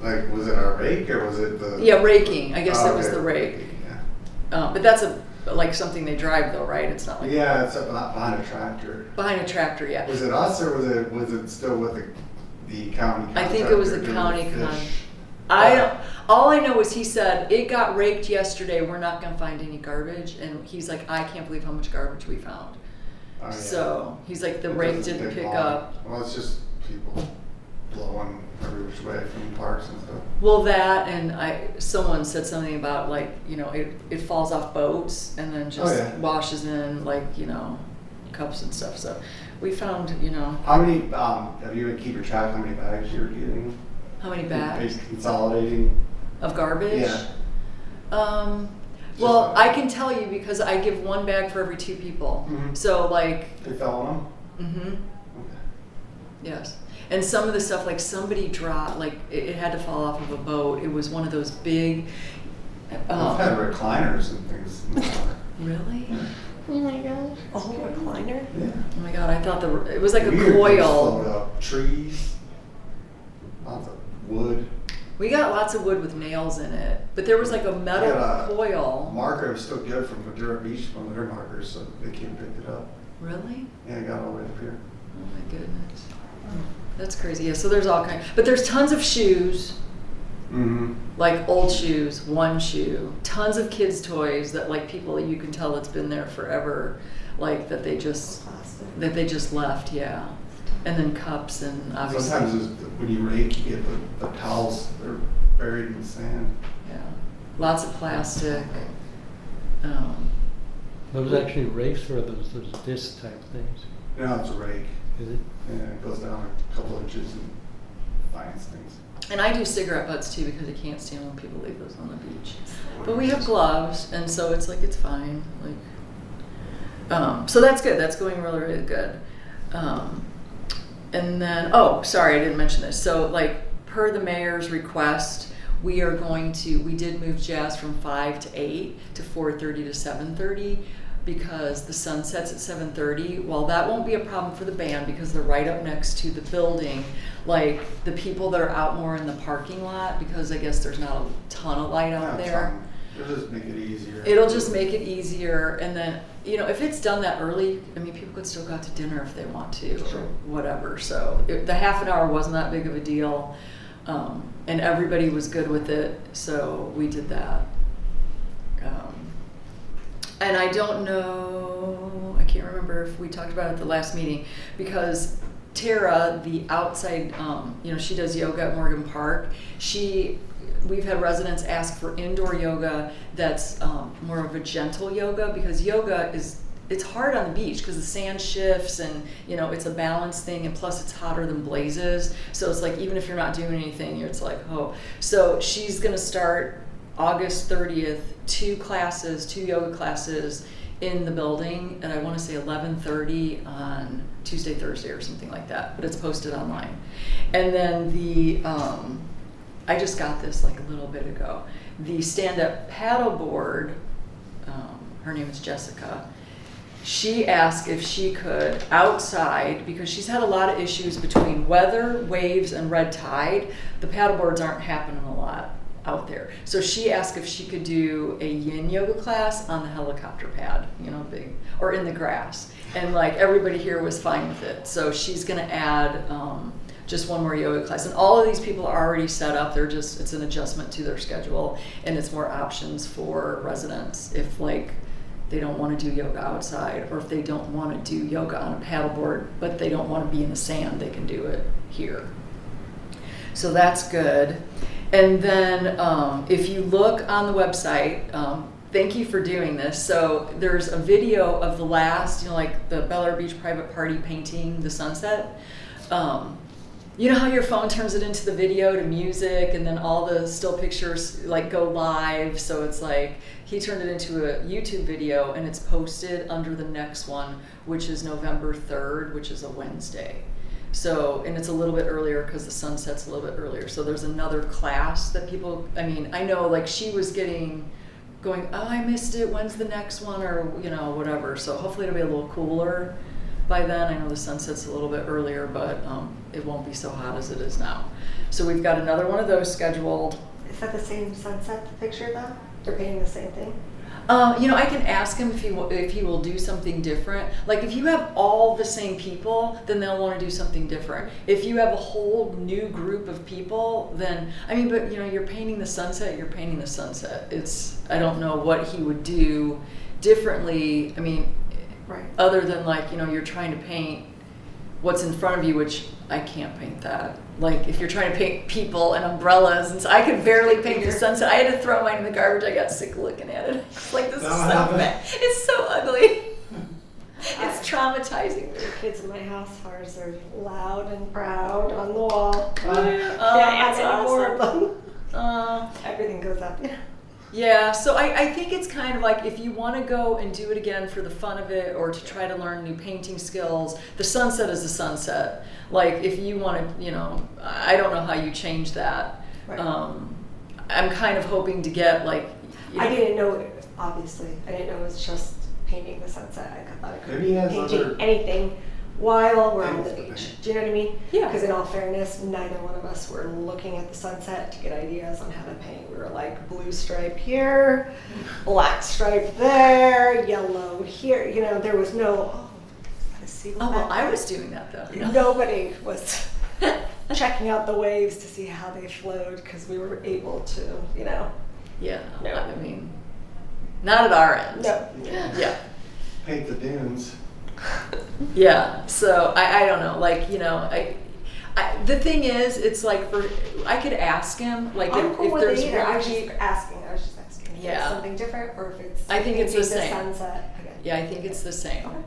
Like, was it a rake or was it the? Yeah, raking. I guess Oh, it was okay. the rake. Yeah. But that's like something they drive though, right? It's not like Yeah, it's up behind a tractor. behind a tractor. Yeah. Was it us or was it still with the county? I think it was the contractor county doing con. fish? All I know is he said it got raked yesterday. We're not gonna find any garbage, and he's like, I can't believe how much garbage we found. Oh, yeah. So he's like, the It rake doesn't didn't take pick long. up. Well, it's just people blowing every which way from parks and stuff. Well, that, and someone said something about like, you know, it falls off boats and then just yeah. washes in like, you know, cups and stuff. So we found, you know, How many, have you been keeping track how many bags you're getting? how many bags Consolidating? of garbage. Yeah. Well, I can tell you because I give 1 bag for every 2 people. Mhm. So like, They fell on them? mm-hmm. Okay. Yes. And some of the stuff, like somebody dropped, like it had to fall off of a boat. It was one of those big. I've had recliners and things in the car. Really? Oh my gosh. Oh, recliner? Yeah. Oh my god! I thought it was like a Weird things float coil. up. Trees, lots of wood. We got lots of wood with nails in it, but there was like a metal got a coil. Marker was still good from Madura Beach, one of their markers, so they came and picked it up. Really? Yeah, it got all the way up here. Oh my goodness. That's crazy. Yeah. So there's all kinds, but there's tons of shoes. Mm-hmm. Like old shoes, 1 shoe, tons of kids' toys that like people, you can tell it's been there forever, like that they just left, yeah. And then cups and obviously, Sometimes when you rake, you get the towels, they're buried in the sand. yeah, lots of plastic. Those actually rakes or those disc type things? No, it's a rake. Is it? Yeah, it goes down a couple inches and finds things. And I do cigarette butts too because I can't stand when people leave those on the beach. But we have gloves, and so it's like it's fine. Like, so that's good. That's going really, really good. And then, oh, sorry, I didn't mention this. So, like, per the mayor's request, we did move jazz from 5 to 8 to 4:30 to 7:30 because the sun sets at 7:30. While that won't be a problem for the band because they're right up next to the building, like the people that are out more in the parking lot, because I guess there's not a ton of light out there. It'll just make it easier. It'll just make it easier, and then, you know, if it's done that early, I mean, people could still go out to dinner if they want to, Sure. or whatever. So the half an hour wasn't that big of a deal, and everybody was good with it, so we did that. And I don't know, I can't remember if we talked about it at the last meeting, because Tara, the outside, you know, she does yoga at Morgan Park. We've had residents ask for indoor yoga that's more of a gentle yoga, because yoga it's hard on the beach because the sand shifts and, you know, it's a balance thing, and plus it's hotter than blazes. So it's like, even if you're not doing anything, it's like, oh. So she's going to start August 30th, 2 yoga classes in the building, and I want to say 11:30 on Tuesday, Thursday, or something like that, but it's posted online. And then I just got this like a little bit ago, the stand-up paddleboard, her name is Jessica, she asked if she could outside, because she's had a lot of issues between weather, waves, and red tide. The paddleboards aren't happening a lot out there. So she asked if she could do a yin yoga class on the helicopter pad, big, or in the grass. And like everybody here was fine with it. So she's gonna add just one more yoga class. And all of these people are already set up. It's an adjustment to their schedule, and it's more options for residents if like they don't want to do yoga outside, or if they don't want to do yoga on a paddleboard, but they don't want to be in the sand, they can do it here. So that's good. And then if you look on the website, thank you for doing this. So there's a video of the last, like the Bel Air Beach private party painting the sunset. You know how your phone turns it into the video to music, and then all the still pictures like go live. So it's like he turned it into a YouTube video, and it's posted under the next one, which is November 3rd, which is a Wednesday. So, and it's a little bit earlier because the sun sets a little bit earlier. So there's another class that people, I know like she was going, oh, I missed it, when's the next one, or whatever. So hopefully it'll be a little cooler by then. I know the sun sets a little bit earlier, but it won't be so hot as it is now. So we've got another one of those scheduled. Is that the same sunset picture though? They're painting the same thing? I can ask him if he will do something different. Like if you have all the same people, then they'll want to do something different. If you have a whole new group of people, then but you're painting the sunset. You're painting the sunset. I don't know what he would do differently. Right. Other than like you're trying to paint what's in front of you, which I can't paint that. Like if you're trying to paint people and umbrellas, and so I could barely paint the sunset. I had to throw mine in the garbage. I got sick looking at it. It's like, this is so bad. It's so ugly. It's traumatizing me. The kids in my house, ours are loud and proud on the wall. That's Can't add any more of awesome. them. Everything goes up. Yeah, so I think it's kind of like if you want to go and do it again for the fun of it, or to try to learn new painting skills, the sunset is the sunset. Like if you want to, I don't know how you change that. Right. I'm kind of hoping to get like. I didn't know, obviously. I didn't know it was just painting the sunset. I thought it could Maybe be he has painting other anything while we're on the things to beach. paint. Do you know what I mean? Yeah. Because in all fairness, neither one of us were looking at the sunset to get ideas on how to paint. We were like, blue stripe here, black stripe there, yellow here. There was no, see Oh, well, I was doing that though. Nobody was checking out the waves to see how they flowed, because we were able to, Yeah, No. not at our end. No. Yeah. Paint the dunes. Yeah, so I don't know, like, the thing is, it's like, I could ask him, like, I'm cool if with it there's either. I was really, just asking if Yeah. it's something different, or if it's I think it's the painting same. sunset. Okay. Yeah, I think it's the same. Okay.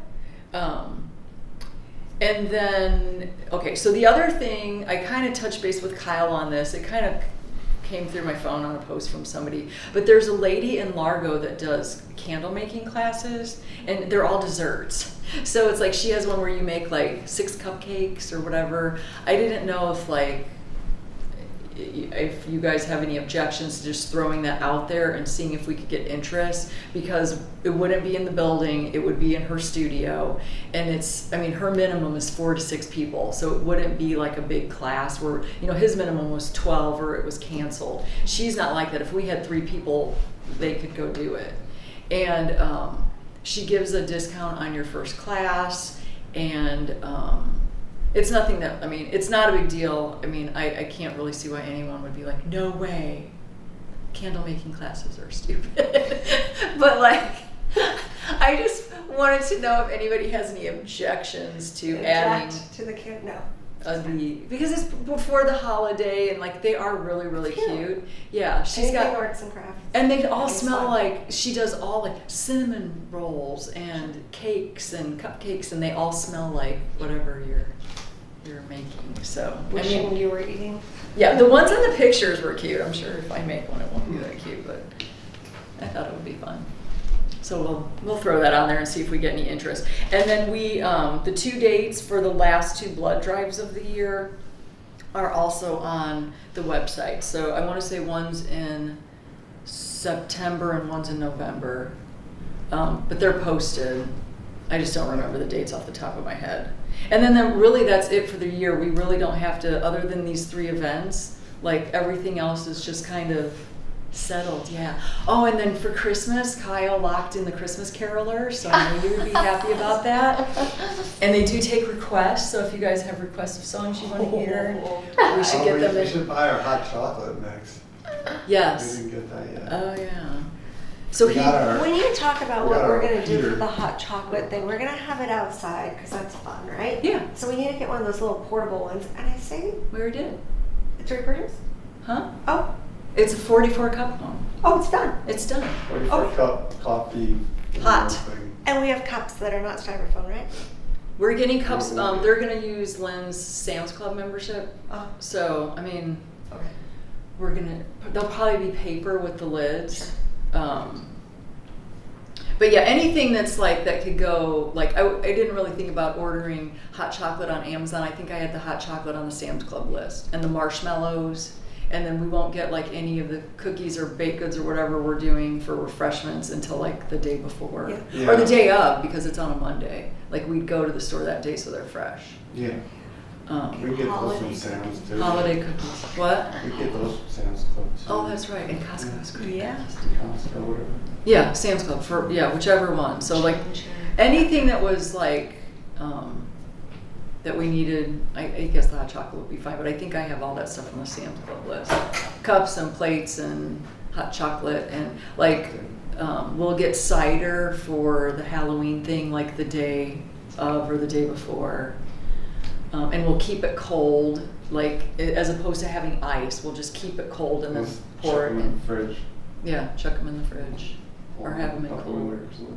And then, okay, so the other thing, I kind of touched base with Kyle on this. It kind of came through my phone on a post from somebody. But there's a lady in Largo that does candle making classes, and they're all desserts. So it's like she has one where you make like 6 cupcakes or whatever. I didn't know if you guys have any objections to just throwing that out there and seeing if we could get interest, because it wouldn't be in the building, it would be in her studio, and her minimum is 4 to 6 people, so it wouldn't be like a big class where, his minimum was 12 or it was canceled. She's not like that. If we had 3 people, they could go do it. And she gives a discount on your first class, and it's nothing that, it's not a big deal. I can't really see why anyone would be like, no way, candle making classes are stupid. But like, I just wanted to know if anybody has any objections to adding to the kid? No. because it's before the holiday, and like they are really, really cute. Yeah, she's Anything got arts and crafts. and they all Anything's smell fun. like, she does all like cinnamon rolls and cakes and cupcakes, and they all smell like whatever you're making. So Wishing you were eating. yeah, the ones in the pictures were cute. I'm sure if I make one, it won't be that cute, but be fun. So we'll throw that on there and see if we get any interest. And then we, the 2 dates for the last 2 blood drives of the year are also on the website. So I want to say one's in September and one's in November. But they're posted. I just don't remember the dates off the top of my head. And then really that's it for the year. We really don't have to, other than these 3 events, like everything else is just kind of settled, yeah. Oh, and then for Christmas, Kyle locked in the Christmas caroler, so I knew you would be happy about that. And they do take requests, so if you guys have requests of songs you want to hear, we should get them We in. should buy our hot chocolate mix. Yes. We didn't get that yet. Oh, yeah. So We got our- We need to talk about We what got we're our gonna do for heater. the hot chocolate thing. We're gonna have it outside because that's fun, right? Yeah. So we need to get one of those little portable ones. And I say, we already did. it's repurchased? Huh? Oh, It's a 44 cup one. oh, it's done. It's done. 44 cup coffee. Hot. thing. And we have cups that are not styrofoam, right? We're getting cups, they're gonna use Lynn's Sam's Club membership. Oh, So, I mean, okay. they'll probably be paper with the lids. But yeah, anything that's like, that could go, like, I didn't really think about ordering hot chocolate on Amazon. I think I had the hot chocolate on the Sam's Club list and the marshmallows. And then we won't get like any of the cookies or baked goods or whatever we're doing for refreshments until like the day before. Yeah. Or the day of, because it's on a Monday. Like we'd go to the store that day so they're fresh. Yeah. We get those Holiday from Sam's too. Holiday cookies. What? We get those from Sam's Club too. Oh, that's right. And Costco's good. Yeah. Costco, whatever. Yeah, Sam's Club for whichever one. So like anything that was like that we needed, I guess the hot chocolate would be fine, but I think I have all that stuff on the Sam's Club list. Cups and plates and hot chocolate and like we'll get cider for the Halloween thing like the day of or the day before. And we'll keep it cold, like as opposed to having ice, we'll just keep it cold and then Just pour chuck it 'em in the fridge. Yeah, chuck them in the fridge. Or have them in Couple cold. hours later.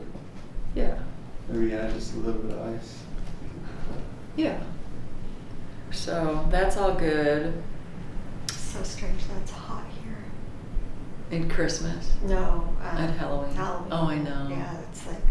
Yeah. Maybe add just a little bit of ice. Yeah. So that's all good. So strange that it's hot here. In Christmas. No. At Halloween. Halloween. Oh, I know. Yeah, it's like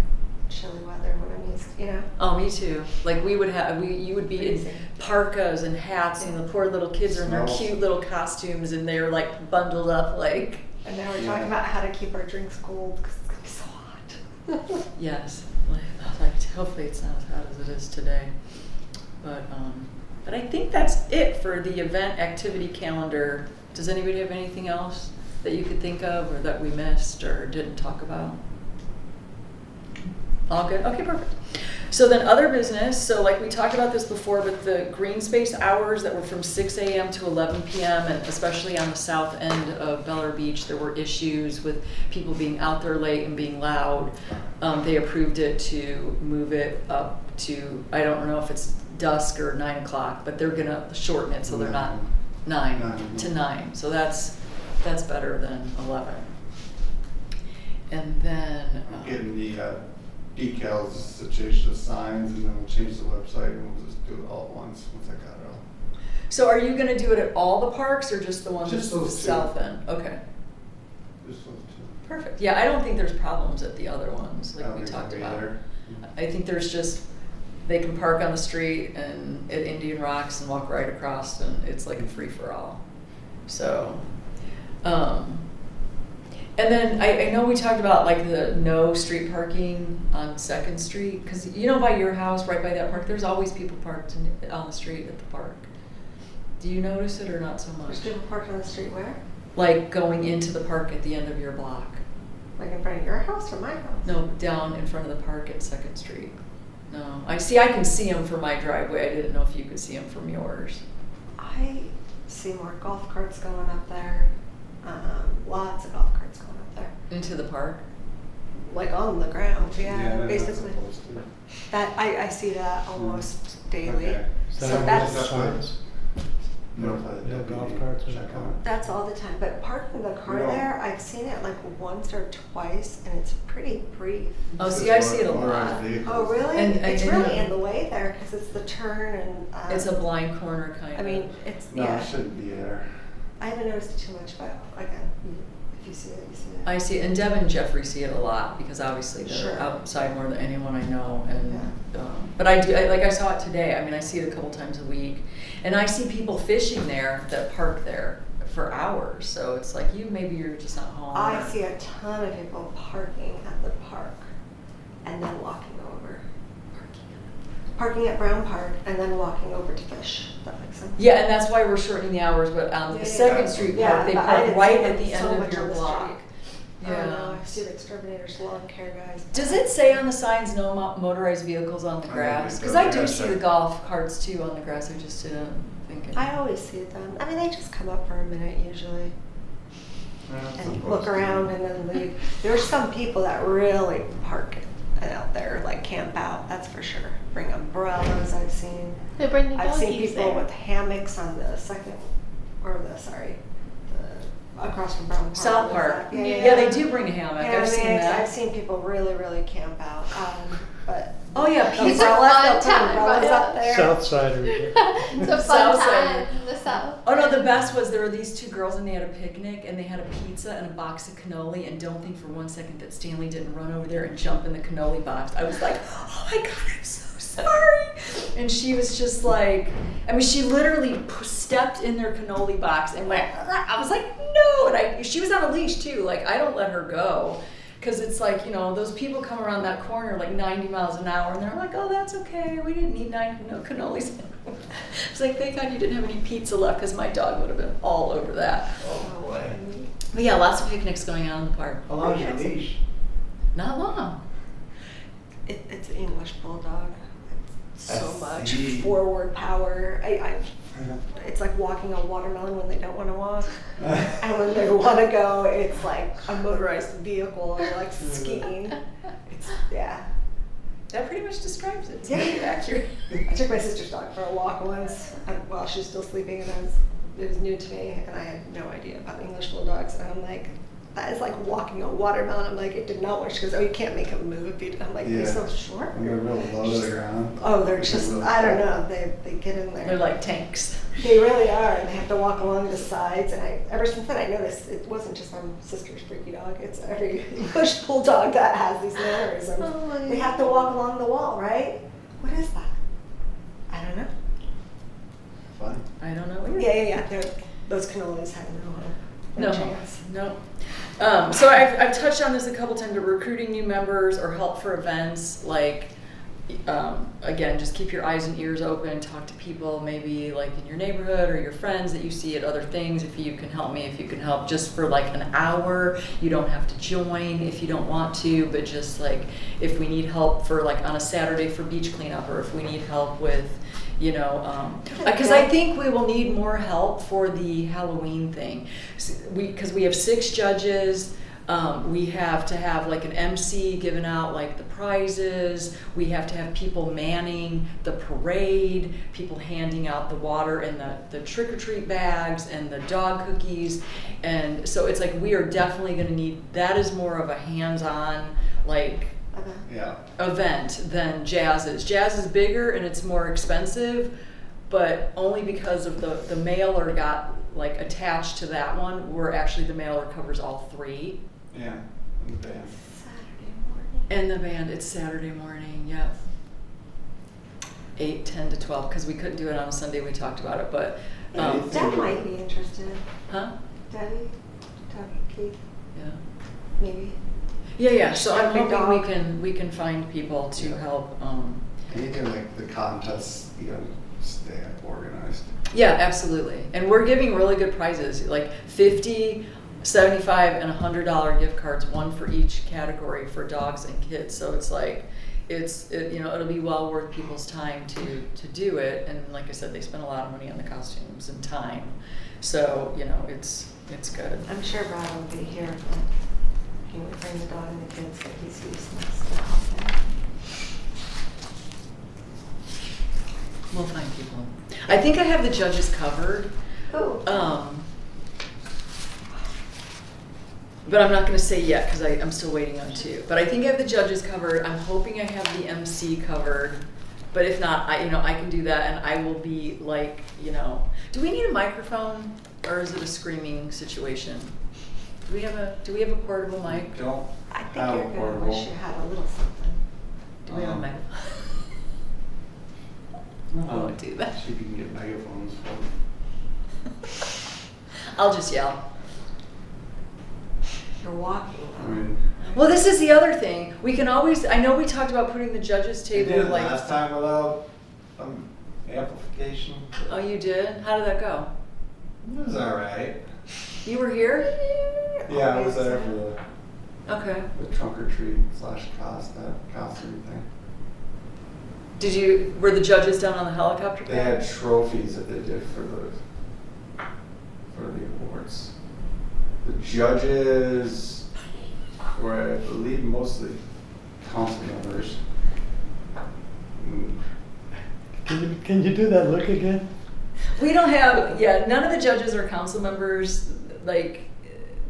chilly weather when I'm used, you know? Oh, me too. Like you would be in Freezing. parkas and hats, and the poor little kids are in their Smells. cute little costumes, and they're like bundled up, like. And now we're Yeah. talking about how to keep our drinks cold because it's gonna be so hot. Yes. Hopefully it's not as hot as it is today. But I think that's it for the event activity calendar. Does anybody have anything else that you could think of or that we missed or didn't talk about? All good? Okay, perfect. So then other business, so like we talked about this before, but the green space hours that were from 6 a.m. to 11 p.m. and especially on the south end of Bel Air Beach, there were issues with people being out there late and being loud. They approved it to move it up to, I don't know if it's dusk or 9 o'clock, but they're gonna shorten it so they're not 9 to 9. So that's better than 11. And then I'm getting the decals to change the signs, and then we'll change the website, and we'll just do it all at once I got it all. so are you gonna do it at all the parks or just the ones Just at the those two. south end? Okay, Just those two. perfect. Yeah, I don't think there's problems at the other ones I like don't we think talked so about. either. I think there's just, they can park on the street and at Indian Rocks and walk right across, and it's like a free for all. So, and then I know we talked about like the no street parking on 2nd Street, because you know by your house, right by that park, there's always people parked on the street at the park. Do you notice it or not so much? There's people parked on the street where? Like going into the park at the end of your block. Like in front of your house or my house? No, down in front of the park at 2nd Street. No, I can see them from my driveway. I didn't know if you could see them from yours. I see more golf carts going up there. Lots of golf carts going up there. Into the park? Like on the ground, yeah, they're not basically. supposed to. That I see that almost daily. Okay. So Signs, that's signs. Notify the No deputy, golf carts in the check car. on it. that's all the time. But parking the car No. there, I've seen it like once or twice, and it's pretty brief. Oh, This see, is I see it a motorized lot. vehicles. Oh, really? And- it's and- really in the way there because it's the turn and. It's a blind corner kind of. I mean, it's No, yeah. it shouldn't be there. I haven't noticed it too much, but again, If you see it, you see it. I see, and Deb and Jeffrey see it a lot because obviously they're Sure. outside more than anyone I know. And but I saw it today. I mean, I see it a couple times a week, and I see people fishing there that park there for hours. So it's like maybe you're just not home. I or- see a ton of people parking at the park and then walking over. Parking at Brown Park and then walking over to fish. That makes sense. Yeah, and that's why we're shortening the hours. But Yeah, the yeah, Second yeah. Street Yeah, Park, they but I park didn't right see at them the so end much of your on the block. street. Yeah. No, I see the exterminators, lawn care guys. Does it say on the signs no motorized vehicles on the I grass? think Because so, I do yeah, see sure. the golf carts too on the grass. I just didn't think it. I always see them. I mean, they just come up for a minute usually Yeah, and supposed look to. around and then leave. There's some people that really park it out there, like camp out. That's for sure. Bring umbrellas. I've seen. They bring the I've doggies seen people there. with hammocks on the second, or the sorry, the across from Brown Park. South What is Park. that? Yeah, they do bring a hammock. I've seen Hammocks. that. I've seen people really camp out. But Oh yeah, the It's a pizza. umbrellas, fun they'll put time, umbrellas but up there. South Sider. It's a fun South time side. in the south. Oh no, the best was there were these two girls and they had a picnic and they had a pizza and a box of cannoli, and don't think for one second that Stanley didn't run over there and jump in the cannoli box. I was like, oh my god, I'm so sorry. And she was just like, I mean, she literally stepped in their cannoli box and went. I was like, no, and she was on a leash too. Like I don't let her go. Because it's like, those people come around that corner like 90 miles an hour and they're like, oh, that's okay. We didn't need cannolis. It's like, thank God you didn't have any pizza left because my dog would have been all over that. Oh, boy. But yeah, lots of picnics going on in the park. How long is your leash? Not long. It's an English bulldog. It's so I much see. forward power. It's like walking a watermelon when they don't want to walk, and when they want to go, it's like a motorized vehicle or like skiing. It's That pretty much describes it. It's Yeah. pretty accurate. I took my sister's dog for a walk once while she was still sleeping, and it was new to me, and I had no idea about English bulldogs, and I'm like, that is like walking a watermelon. I'm like, it did not work. She goes, oh, you can't make them move. I'm like, they're Yeah. so short. When they're real low to the ground. Oh, they're just, really I don't fast. know, they get in there. They're like tanks. They really are, and they have to walk along the sides. And ever since then, I noticed it wasn't just my sister's freaky dog. It's every English bulldog that has these mannerisms. Oh my They have to walk along the wall, right? What is that? I don't know. Fun. I don't know either. Yeah. Those cannolis have no No, chance. no. So I've touched on this a couple times, but recruiting new members or help for events, like, again, just keep your eyes and ears open, talk to people maybe like in your neighborhood or your friends that you see at other things. If you can help me, if you can help just for like an hour, you don't have to join if you don't want to, but just like if we need help for like on a Saturday for beach cleanup, or if we need help with, because I think we will need more help for the Halloween thing. Because we have 6 judges. We have to have like an MC giving out like the prizes. We have to have people manning the parade, people handing out the water and the trick-or-treat bags and the dog cookies. And so it's like we are definitely going to need, that is more of a hands-on like Okay. Yeah. event than jazz is. Jazz is bigger and it's more expensive, but only because of the mailer got like attached to that one, where actually the mailer covers all 3. Yeah. And the band. Saturday morning. And the band, it's Saturday morning, yep. 8, 10 to 12, because we couldn't do it on a Sunday, we talked about it, but, Deb might be interested. huh? Debbie? Keith? Yeah. Maybe. Yeah, so I'm Big hoping dog. we can find people to help, Anything like the contests, you gotta stay organized. yeah, absolutely. And we're giving really good prizes, like 50, 75, and $100 gift cards, one for each category for dogs and kids. So it's like, it'll be well worth people's time to do it. And like I said, they spend a lot of money on the costumes and time. So, it's good. I'm sure Brad will be here, but he would bring the dog and the kids that he's used to help him. We'll find people. I think I have the judges covered. Who? But I'm not going to say yet because I'm still waiting on 2. But I think I have the judges covered. I'm hoping I have the MC covered. But if not, I can do that, and I will be like, do we need a microphone or is it a screaming situation? Do we have a portable mic? Don't I think have you're a gonna portable. wish you had a little something. Do we have a mic? I won't do that. See if you can get megaphones from. I'll just yell. You're walking. I mean, Well, this is the other thing. We can always, I know we talked about putting the judges I table did it like. last time without amplification. Oh, you did? How did that go? It was alright. You were here? Yeah, I was there for Okay. the trunk or treat / costume thing. Were the judges down on the helicopter They had pad? trophies that they did for the awards. The judges were, I believe, mostly council members. Mm. Can you do that look again? We don't have, none of the judges are council members, like,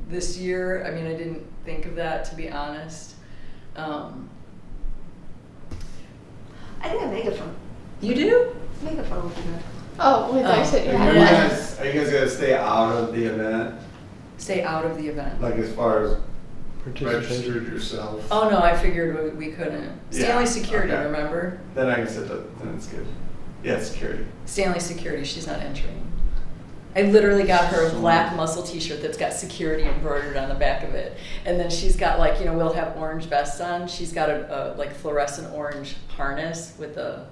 this year. I mean, I didn't think of that, to be honest. I think a megaphone. You do? Megaphone would be good. Oh, we thought you said you Are had you one. guys gonna stay out of the event? Stay out of the event. Like as far as Participation. registered yourself? Oh, no, I figured we couldn't. Yeah, Stanley Security, okay. remember? Then I can sit that, then it's good. Yeah, security. Stanley Security, she's not entering. I literally got her a So- black muscle t-shirt that's got security embroidered on the back of it. And then she's got like, we'll have orange vests on. She's got a like fluorescent orange harness with a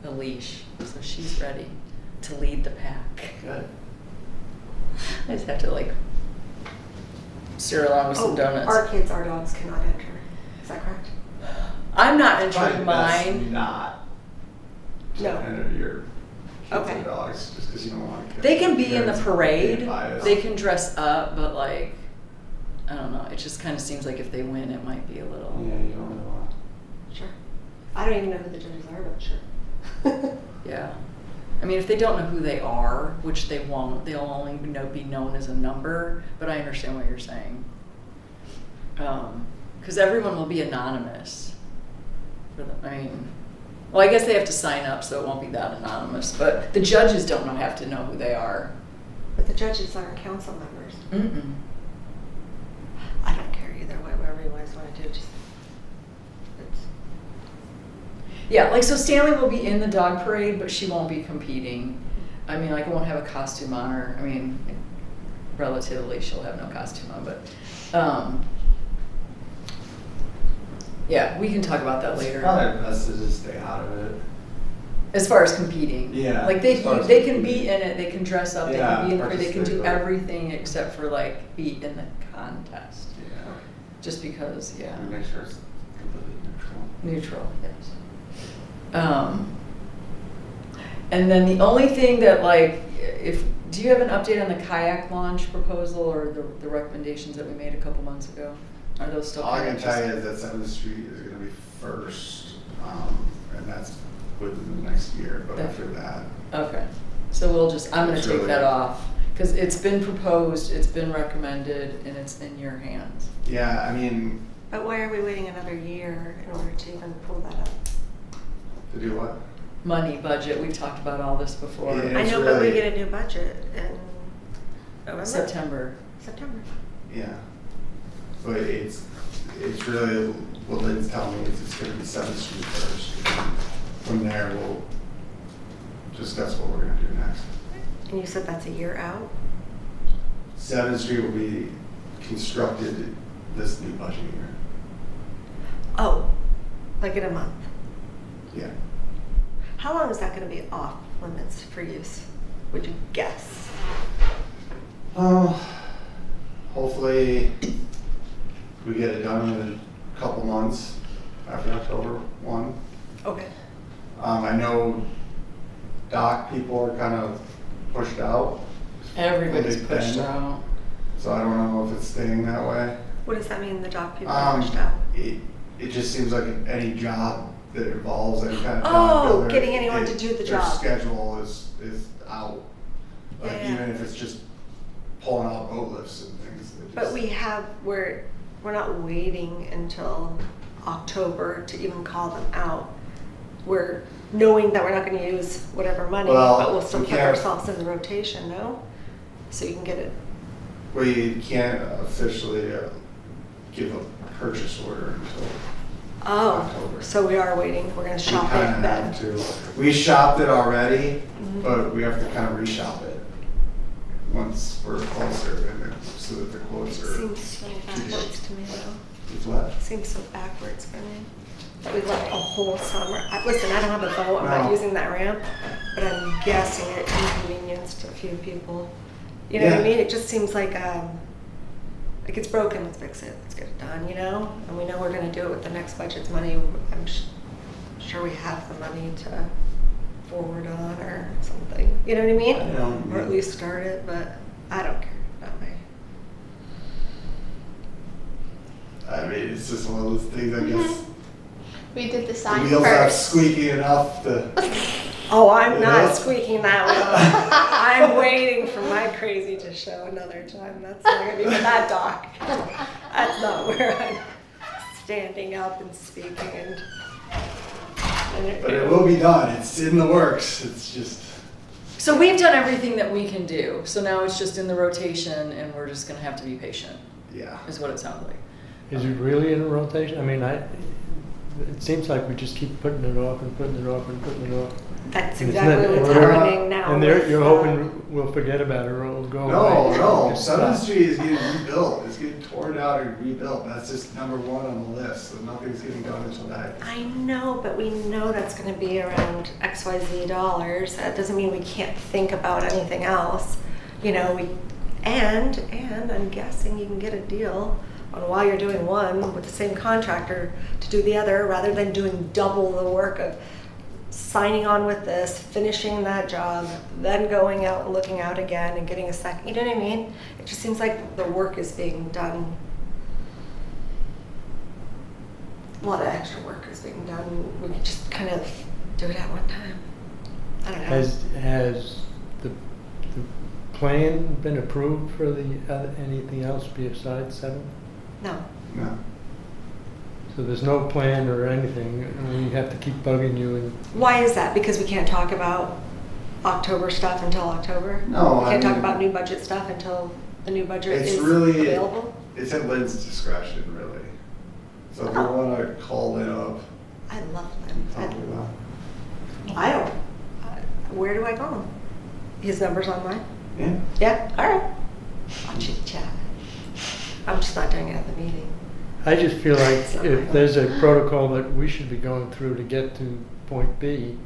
leash. So she's ready to lead the pack. Good. I just have to like steer along with some donuts. Our kids, our dogs cannot enter. Is that correct? I'm not Probably entering best mine. not to No. enter your kids Okay. and dogs, just because you don't want to. They can be in the parade. Biased. They can dress up, but like, I don't know. It just kind of seems like if they win, it might be a little. Yeah, you don't really want. Sure. I don't even know who the judges are, but sure. Yeah. I mean, if they don't know who they are, which they won't, they'll only be known as a number, but I understand what you're saying. Because everyone will be anonymous. Well, I guess they have to sign up, so it won't be that anonymous, but the judges don't have to know who they are. But the judges aren't council members. Mm-mm. I don't care either way, whatever you guys want to do. Just, it's, Yeah, like, so Stanley will be in the dog parade, but she won't be competing. I mean, like, I won't have a costume on her. I mean, relatively, she'll have no costume on, but, yeah, we can talk about that It's later. probably best to just stay out of it. As far as competing. Yeah, Like, they as far as can be competing. in it, they can dress up, they Yeah, can be in the parade, they can do participate, but- everything except for, like, be in the contest. Yeah. Just because, yeah. And make sure it's completely neutral. Neutral, yes. And then the only thing that like, do you have an update on the kayak launch proposal or the recommendations that we made a couple months ago? Are those still? All I kind can of tell just- you is that 7th Street is gonna be first, and that's within the next year, but Okay. after that, Okay, so I'm gonna It's take really- that off, because it's been proposed, it's been recommended, and it's in your hands. yeah, I mean, but why are we waiting another year in order to even pull that up? to do what? Money, budget, we've talked about all this before. Yeah. I It's know, but we really- get a new budget in November? September. September. Yeah. But it's really, what Lynn's telling me is it's gonna be 7th Street first. And from there, we'll discuss what we're gonna do next. And you said that's a year out? 7th Street will be constructed this new budget year. Oh, like in a month. Yeah. How long is that going to be off limits for use? Would you guess? Hopefully, we get it done in a couple months after October 1. Okay. I know dock people are kind of pushed out, Everybody's Big pushed Ben. out. so I don't know if it's staying that way. What does that mean, the dock people are pushed out? It just seems like any job that involves any kind of Oh, dock builder, getting anyone to do the their job. schedule is out. Like Yeah. even if it's just pulling out boat lifts and things. it But just- we're not waiting until October to even call them out. We're knowing that we're not going to use whatever money, Well, but we'll still we put can't- ourselves in the rotation, no? So you can get it. We can't officially give a purchase order until Oh, October. so we are waiting. We're gonna We shop kind it of then. have to. We shopped it already, Mhm. but we have to kind of reshop it once we're closer, and then, so that the quotes are. Seems so backwards to me though. It's what? Seems so backwards for me. That we left a whole summer. Listen, I don't have a boat. I'm not No. using that ramp, but I'm guessing it inconvenienced a few people. You know what I Yeah. mean? It just seems like it's broken. Let's fix it. Let's get it done. You know, and we know we're gonna do it with the next budget's money. I'm sure we have the money to forward on or something. You know what I mean? I know. Or at least start it, but I don't care. Not me. I mean, it's just one of those things, I guess. We did the The sign wheels not first. squeaky enough to. Oh, I'm You not know? squeaking that wheel. I'm waiting for my crazy to show another time. That's not gonna be with that doc. That's not where I'm standing up and speaking and But it will be done. It's in the works. It's just. So we've done everything that we can do. So now it's just in the rotation, and we're just gonna have to be patient. Yeah. Is what it sounds like. Is it really in a rotation? I mean, it seems like we just keep putting it off and putting it off and putting it off. that's And it's exactly not- what's and we're- happening now. And with, you're hoping we'll forget about it or it'll go No, away. no. It's 7th not. Street is getting rebuilt. It's getting torn down and rebuilt. That's just number one on the list. So nothing's getting done until that. I know, but we know that's gonna be around XYZ dollars. That doesn't mean we can't think about anything else. You know, and I'm guessing you can get a deal on while you're doing one with the same contractor to do the other, rather than doing double the work of signing on with this, finishing that job, then going out and looking out again and getting a second. You know what I mean? It just seems like the work is being done. A lot of extra work is being done. We could just kind of do it at one time. I don't know. Has the plan been approved for the anything else besides 7? No. No. So there's no plan or anything, and we have to keep bugging you and Why is that? Because we can't talk about October stuff until October? No, We I can't talk mean- about new budget stuff until the new budget It's is really. available? It's at Lynn's discretion, really. So if you Oh. want to call Lynn up, I love them. talk to them. I don't. Where do I go? His number's on mine? Yeah. Yeah? All right. I'll chit chat. I'm just not doing it at the meeting. I just feel like It's not if my there's a protocol that we should be going through to get to point B,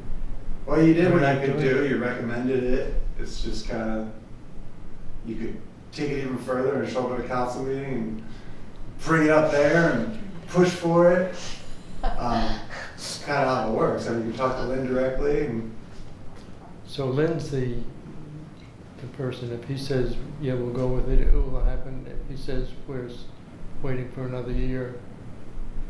Well, you did We're what not you could doing do. it. You recommended it. It's just kind of, you could take it even further and show up at a council meeting and bring it up there and push for it. It's kind of how it works. I mean, you can talk to Lynn directly and, so Lynn's the person, if he says, yeah, we'll go with it, it will happen. If he says we're waiting for another year,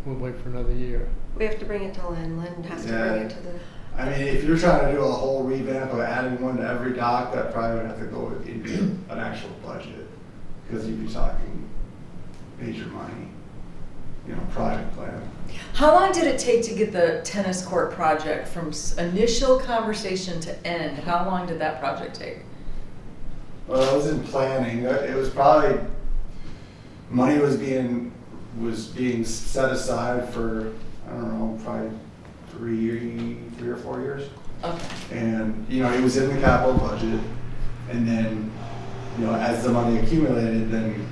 we'll wait for another year. We have to bring it to Lynn. Lynn has to Yeah. bring it to the. I mean, if you're trying to do a whole revamp of adding one to every dock, that probably would have to go into an actual budget. Because you'd be talking major money, project plan. How long did it take to get the tennis court project from initial conversation to end? How long did that project take? Well, I was in planning. It was probably, money was being set aside for, I don't know, probably 3 or 4 years. Okay. And, it was in the capital budget. And then, as the money accumulated, then,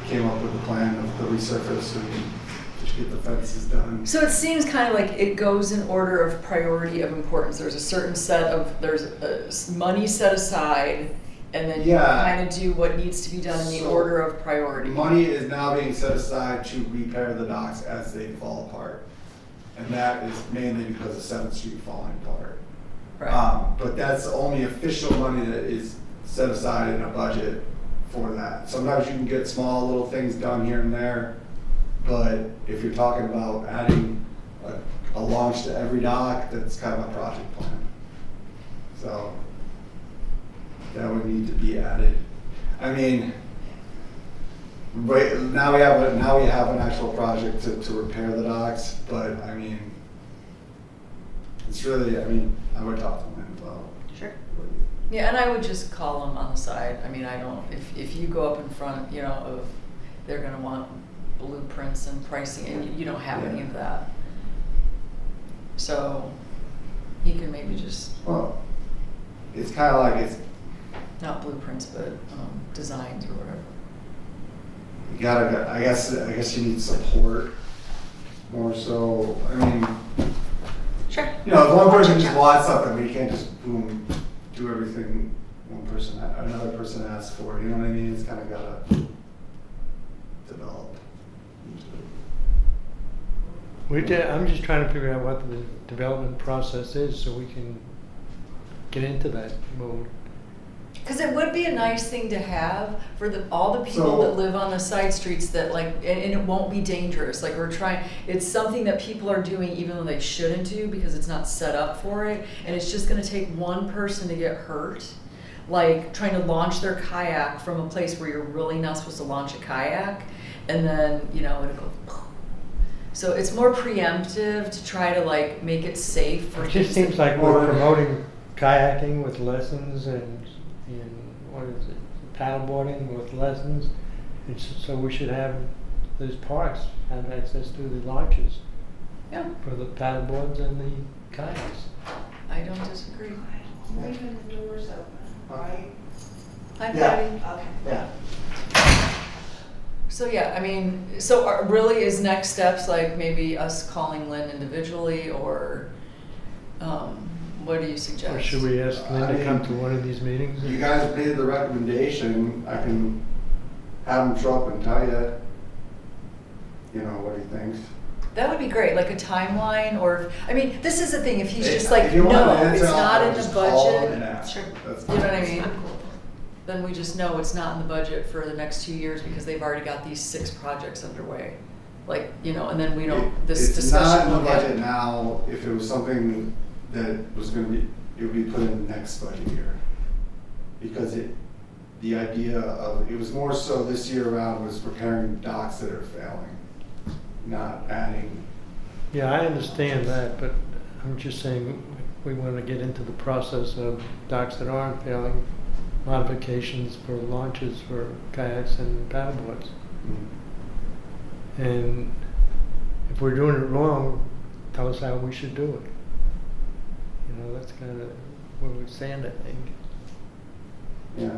came up with the plan of the resurface and to get the fences done. So it seems kind of like it goes in order of priority of importance. There's a certain there's money set aside, and then you Yeah. kind of do what needs to be done in the So, order of priority. Money is now being set aside to repair the docks as they fall apart. And that is mainly because of 7th Street falling apart. Right. But that's the only official money that is set aside in a budget for that. Sometimes you can get small little things done here and there, but if you're talking about adding a launch to every dock, that's kind of a project plan. So that would need to be added. I mean, right now we have an actual project to repair the docks, but I mean, it's really, I would talk to Lynn about Sure. Yeah, and I would just call them on the side. I mean, I don't, if you go up in front, you know, of, they're gonna want blueprints and pricing, and you don't have any of that. So, he can maybe just, Well, it's kind of like it's, not blueprints, but designs or whatever. you gotta, I guess you need support more so. I mean, Sure. you know, if one person just wants something, we can't just boom, do everything another person asks for, you know what I mean? It's kind of gotta develop. I'm just trying to figure out what the development process is so we can get into that mode. Because it would be a nice thing to have for all the people So- that live on the side streets that like, and it won't be dangerous. Like we're trying, it's something that people are doing even though they shouldn't do because it's not set up for it. And it's just gonna take one person to get hurt. Like trying to launch their kayak from a place where you're really not supposed to launch a kayak. And then, you know, it'll go. So it's more preemptive to try to like make it safe for It just things seems that- like we're promoting kayaking with lessons and what is it, paddleboarding with lessons. So we should have those parks have access to the launches Yeah, for the paddleboards and the kayaks. I don't disagree. Leaving the doors open, right? Hi, Yeah. Patty. Okay. Yeah. So yeah, I mean, so really is next steps like maybe us calling Lynn individually or what do you suggest? Or should we ask Lynn to come to one of these meetings? You guys made the recommendation, I can have him show up and tell you, you know, what he thinks. That would be great, like a timeline or, I mean, this is the thing, if he's just If like, you want no, an it's answer, not I'll in the just call him and budget, ask. Sure. That's you know what fine. I mean? I'm cool. Then we just know it's not in the budget for the next 2 years because they've already got these 6 projects underway. Like, you know, and then we don't, this It's not discussion in the will budget get. now, if it was something that was gonna be, it would be put in the next budget year. Because the idea of, it was more so this year around was preparing docks that are failing, not adding. Yeah, I understand that, but I'm just saying we want to get into the process of docks that aren't failing, modifications for launches for kayaks and paddleboards. And if we're doing it wrong, tell us how we should do it. You know, that's kind of where we stand, I think. Yeah.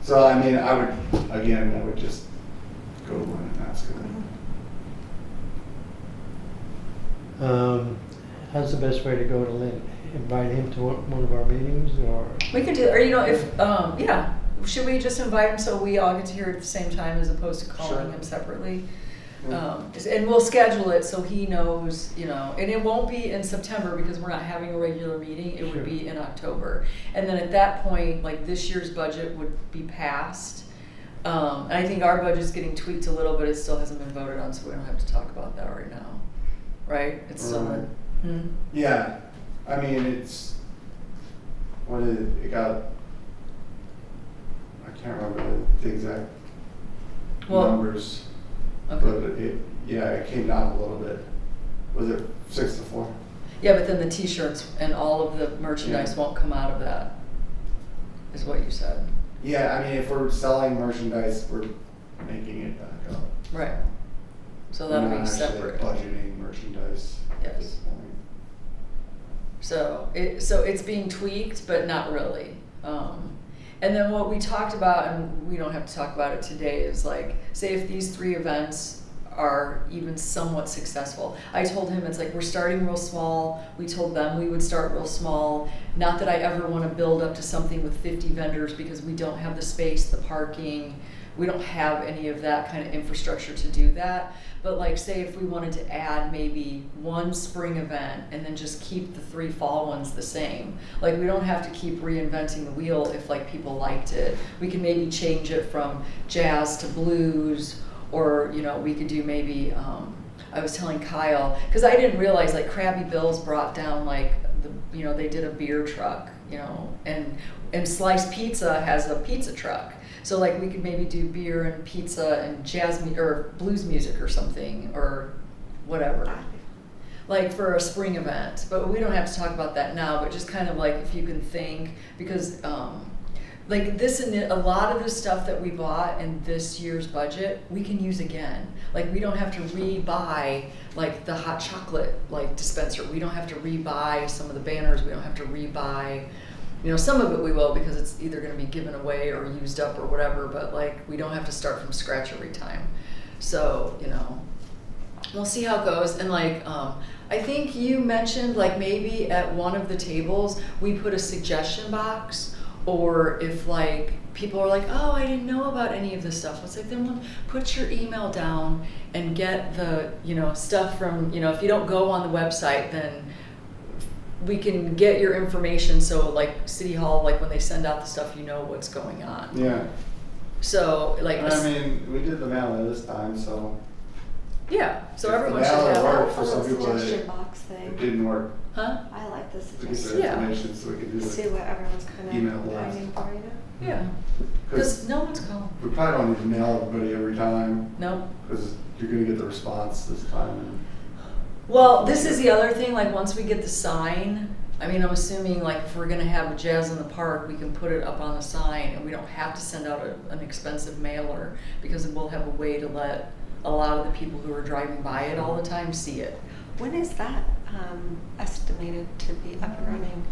So, I mean, I would just go to one and ask him. How's the best way to go to Lynn? Invite him to one of our meetings, or? We could do, or you know, if, yeah, should we just invite him so we all get to hear it at the same time as opposed to calling Sure. him separately? Yeah. And we'll schedule it so he knows, you know, and it won't be in September because we're not having a regular meeting, it Sure. would be in October. And then at that point, like this year's budget would be passed. And I think our budget's getting tweaked a little, but it still hasn't been voted on, so we don't have to talk about that right now. Right? It's still Right. in, Yeah, I mean, it's, what is it, it got, I can't remember the exact Well, numbers, okay. but it came down a little bit. Was it 6-4? Yeah, but then the t-shirts and all of the merchandise Yeah. won't come out of that, is what you said. Yeah, I mean, if we're selling merchandise, we're making it back up. Right. So We're that'll not be actually separate. budgeting merchandise at Yes. this point. So it's being tweaked, but not really. And then what we talked about, and we don't have to talk about it today, is like, say if these 3 events are even somewhat successful. I told him it's like we're starting real small. We told them we would start real small. Not that I ever want to build up to something with 50 vendors because we don't have the space, the parking. We don't have any of that kind of infrastructure to do that. But like say if we wanted to add maybe 1 spring event and then just keep the 3 fall ones the same. Like we don't have to keep reinventing the wheel if like people liked it. We can maybe change it from jazz to blues, or you know, we could do maybe I was telling Kyle, because I didn't realize like Krabby Bill's brought down like they did a beer truck, you know, and Slice Pizza has a pizza truck. So like we could maybe do beer and pizza and jazz or blues music or something or whatever. like for a spring event, but we don't have to talk about that now, but just kind of like if you can think, because like this and a lot of the stuff that we bought in this year's budget, we can use again. Like we don't have to re-buy like the hot chocolate like dispenser. We don't have to re-buy some of the banners. We don't have to re-buy, you know, some of it we will because it's either going to be given away or used up or whatever, but like we don't have to start from scratch every time. So, you know, we'll see how it goes. And like, I think you mentioned like maybe at one of the tables we put a suggestion box, or if like people are like, oh, I didn't know about any of this stuff. It's like, then we'll put your email down and get the, you know, stuff from, you know, if you don't go on the website, then we can get your information. So like City Hall, like when they send out the stuff, you know what's going on. Yeah. So like, I mean, we did the mailer this time, so. yeah, so If the everyone should mailer have worked it. for some people, Suggestion it box thing. didn't work. Huh? I like the We get suggestion. their Yeah. information so we can do See it. what everyone's kind Email of blast. pining for, you know? Yeah, because no one's calling. We probably don't need to mail everybody every time, No. because you're gonna get the response this time. Well, this is the other thing, like once we get the sign, I mean, I'm assuming like if we're gonna have Jazz in the Park, we can put it up on the sign and we don't have to send out an expensive mailer because we'll have a way to let a lot of the people who are driving by it all the time see it. When is that estimated to be up and running?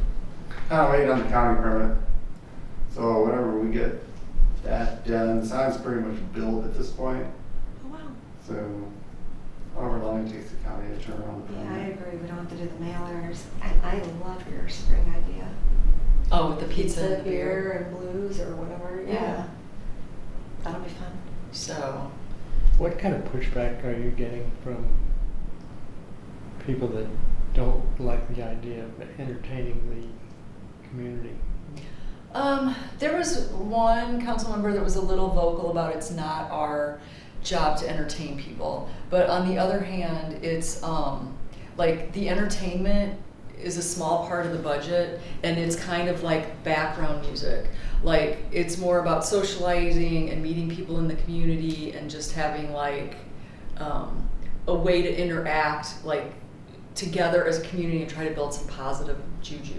Kind of waiting on the county permit. So whenever we get that done, the sign's pretty much built at this point. Oh, wow. So however long it takes the county to turn around the Yeah, I permit. agree. We don't have to do the mailers. And I love your spring idea. Oh, with the pizza and the beer and blues or whatever. Yeah. That'll be fun. So, What kind of pushback are you getting from people that don't like the idea of entertaining the community? there was one council member that was a little vocal about it's not our job to entertain people. But on the other hand, it's like the entertainment is a small part of the budget and it's kind of like background music. Like it's more about socializing and meeting people in the community and just having like a way to interact like together as a community and try to build some positive juju.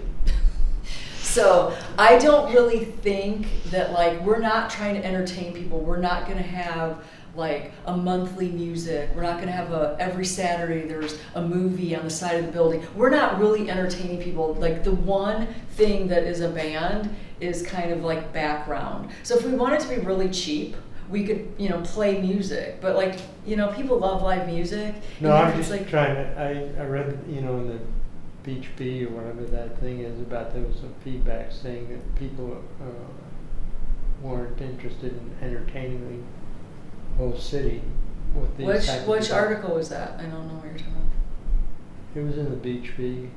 So I don't really think that like we're not trying to entertain people. We're not going to have like a monthly music. We're not going to have every Saturday there's a movie on the side of the building. We're not really entertaining people. Like the one thing that is a band is kind of like background. So if we wanted to be really cheap, we could, you know, play music. But like, you know, people love live music. No, even if I'm it's just like, trying to, I read, you know, in the Beach Bee or whatever that thing is about, there was some feedback saying that people weren't interested in entertaining the whole city with these type of which events. article was that? I don't know what you're talking about. It was in the Beach Bee. You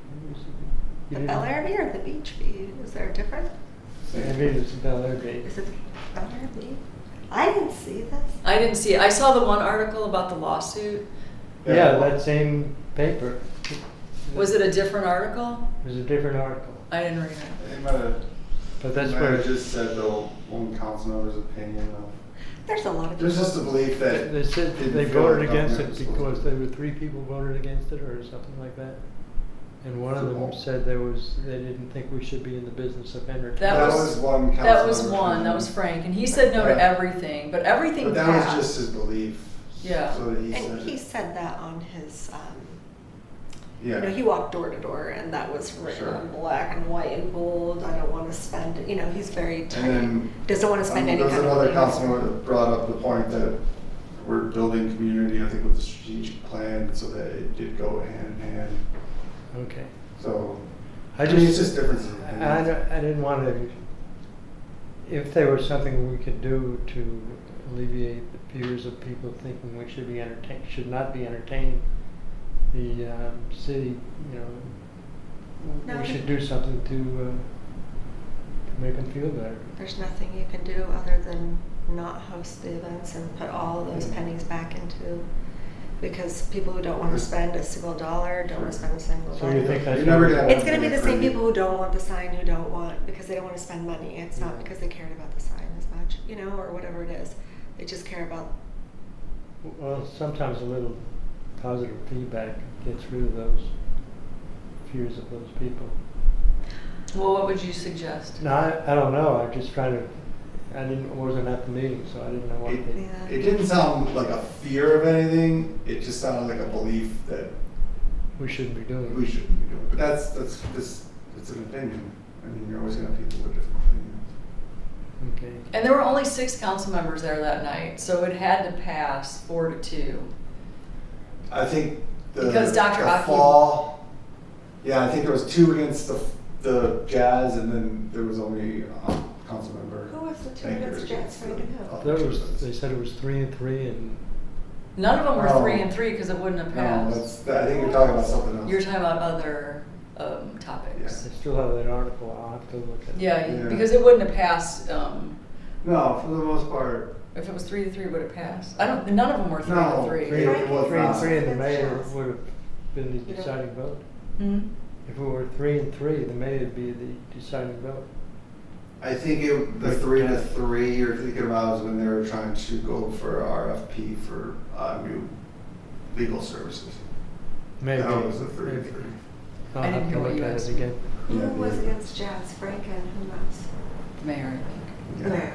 The didn't- Bel Air Bee or the Beach Bee? Is there a difference? Maybe it was the Bel Air Bee. Is it the Bel Air Bee? I didn't see this. I didn't see it. I saw the one article about the lawsuit. Yeah, that same paper. Was it a different article? It was a different article. I didn't read it. They might have, But that's might where have just said the one council member's opinion of. There's a lot of There's people. just a belief that. they said didn't they feel voted like against government it was because supposed there were 3 people voted against it or something like that. And one of them Cool. said they didn't think we should be in the business of entertaining. That That was- was one council That was member's one. That opinion. was Frank, and he said no to Yeah. everything, but everything But that passed. was just his belief. Yeah. So that he said. And he it. said that on his, Yeah. you know, he walked door to door and that was written Sure. on black and white and bold. I don't want to spend, you know, he's very tight. then, Doesn't want to spend any There kind was of another money. council member that brought up the point that we're building community, I think with the strategic plan, so that it did go hand in hand. Okay. So, I mean, it's just, just differences of opinions. I didn't want to, if there was something we could do to alleviate the fears of people thinking we should be should not be entertaining the city, you know, No, we should do something to make them feel better. There's nothing you can do other than not host the events and put all those Yeah. pennies back into, because people who don't want to spend a single dollar don't want to spend a single So dollar. you think that's You're never gonna have It's going to be anything the same pretty. people who don't want the sign, who don't want, because they don't want to spend money. It's not because they cared about the sign as much, you know, or whatever it is. They just care about, Well, sometimes a little positive feedback gets rid of those fears of those people. Well, what would you suggest? No, I don't know. I just trying to. Wasn't at the meeting, so I didn't know what. It didn't sound like a fear of anything. It just sounded like a belief that We shouldn't be doing. we shouldn't be doing. But that's it's an opinion. I mean, you're always gonna have people with different opinions. Okay. And there were only 6 council members there that night, so it had to pass 4-2. I think Because Dr. the Aki- fall. Yeah, I think there was 2 against the Jazz, and then there was only council member. Who was the 2 Tanker against Jazz, Frank and who? They said it was 3-3, and None of them were Oh. 3-3 because it wouldn't have No, passed. I think you're talking about something else. You're talking about other topics. I still have that article. I'll have to look at. Yeah, Yeah. because it wouldn't have passed. No, for the most part. If it was 3-3, would it pass? I don't. None of them were 3-3. No, it was not. 3-3, and the mayor Against would have been the You know. deciding vote. Hmm? If it were 3-3, the mayor would be the deciding vote. I think the 3-3 you're thinking about is when they were trying to go for RFP for new legal services. Maybe. That was a maybe. 3-3. I'll I didn't have hear to what look you at asked. it again. Who Yeah, was yeah. against Jazz, Frank and who else? Mayor, I think. Yeah. Mayor.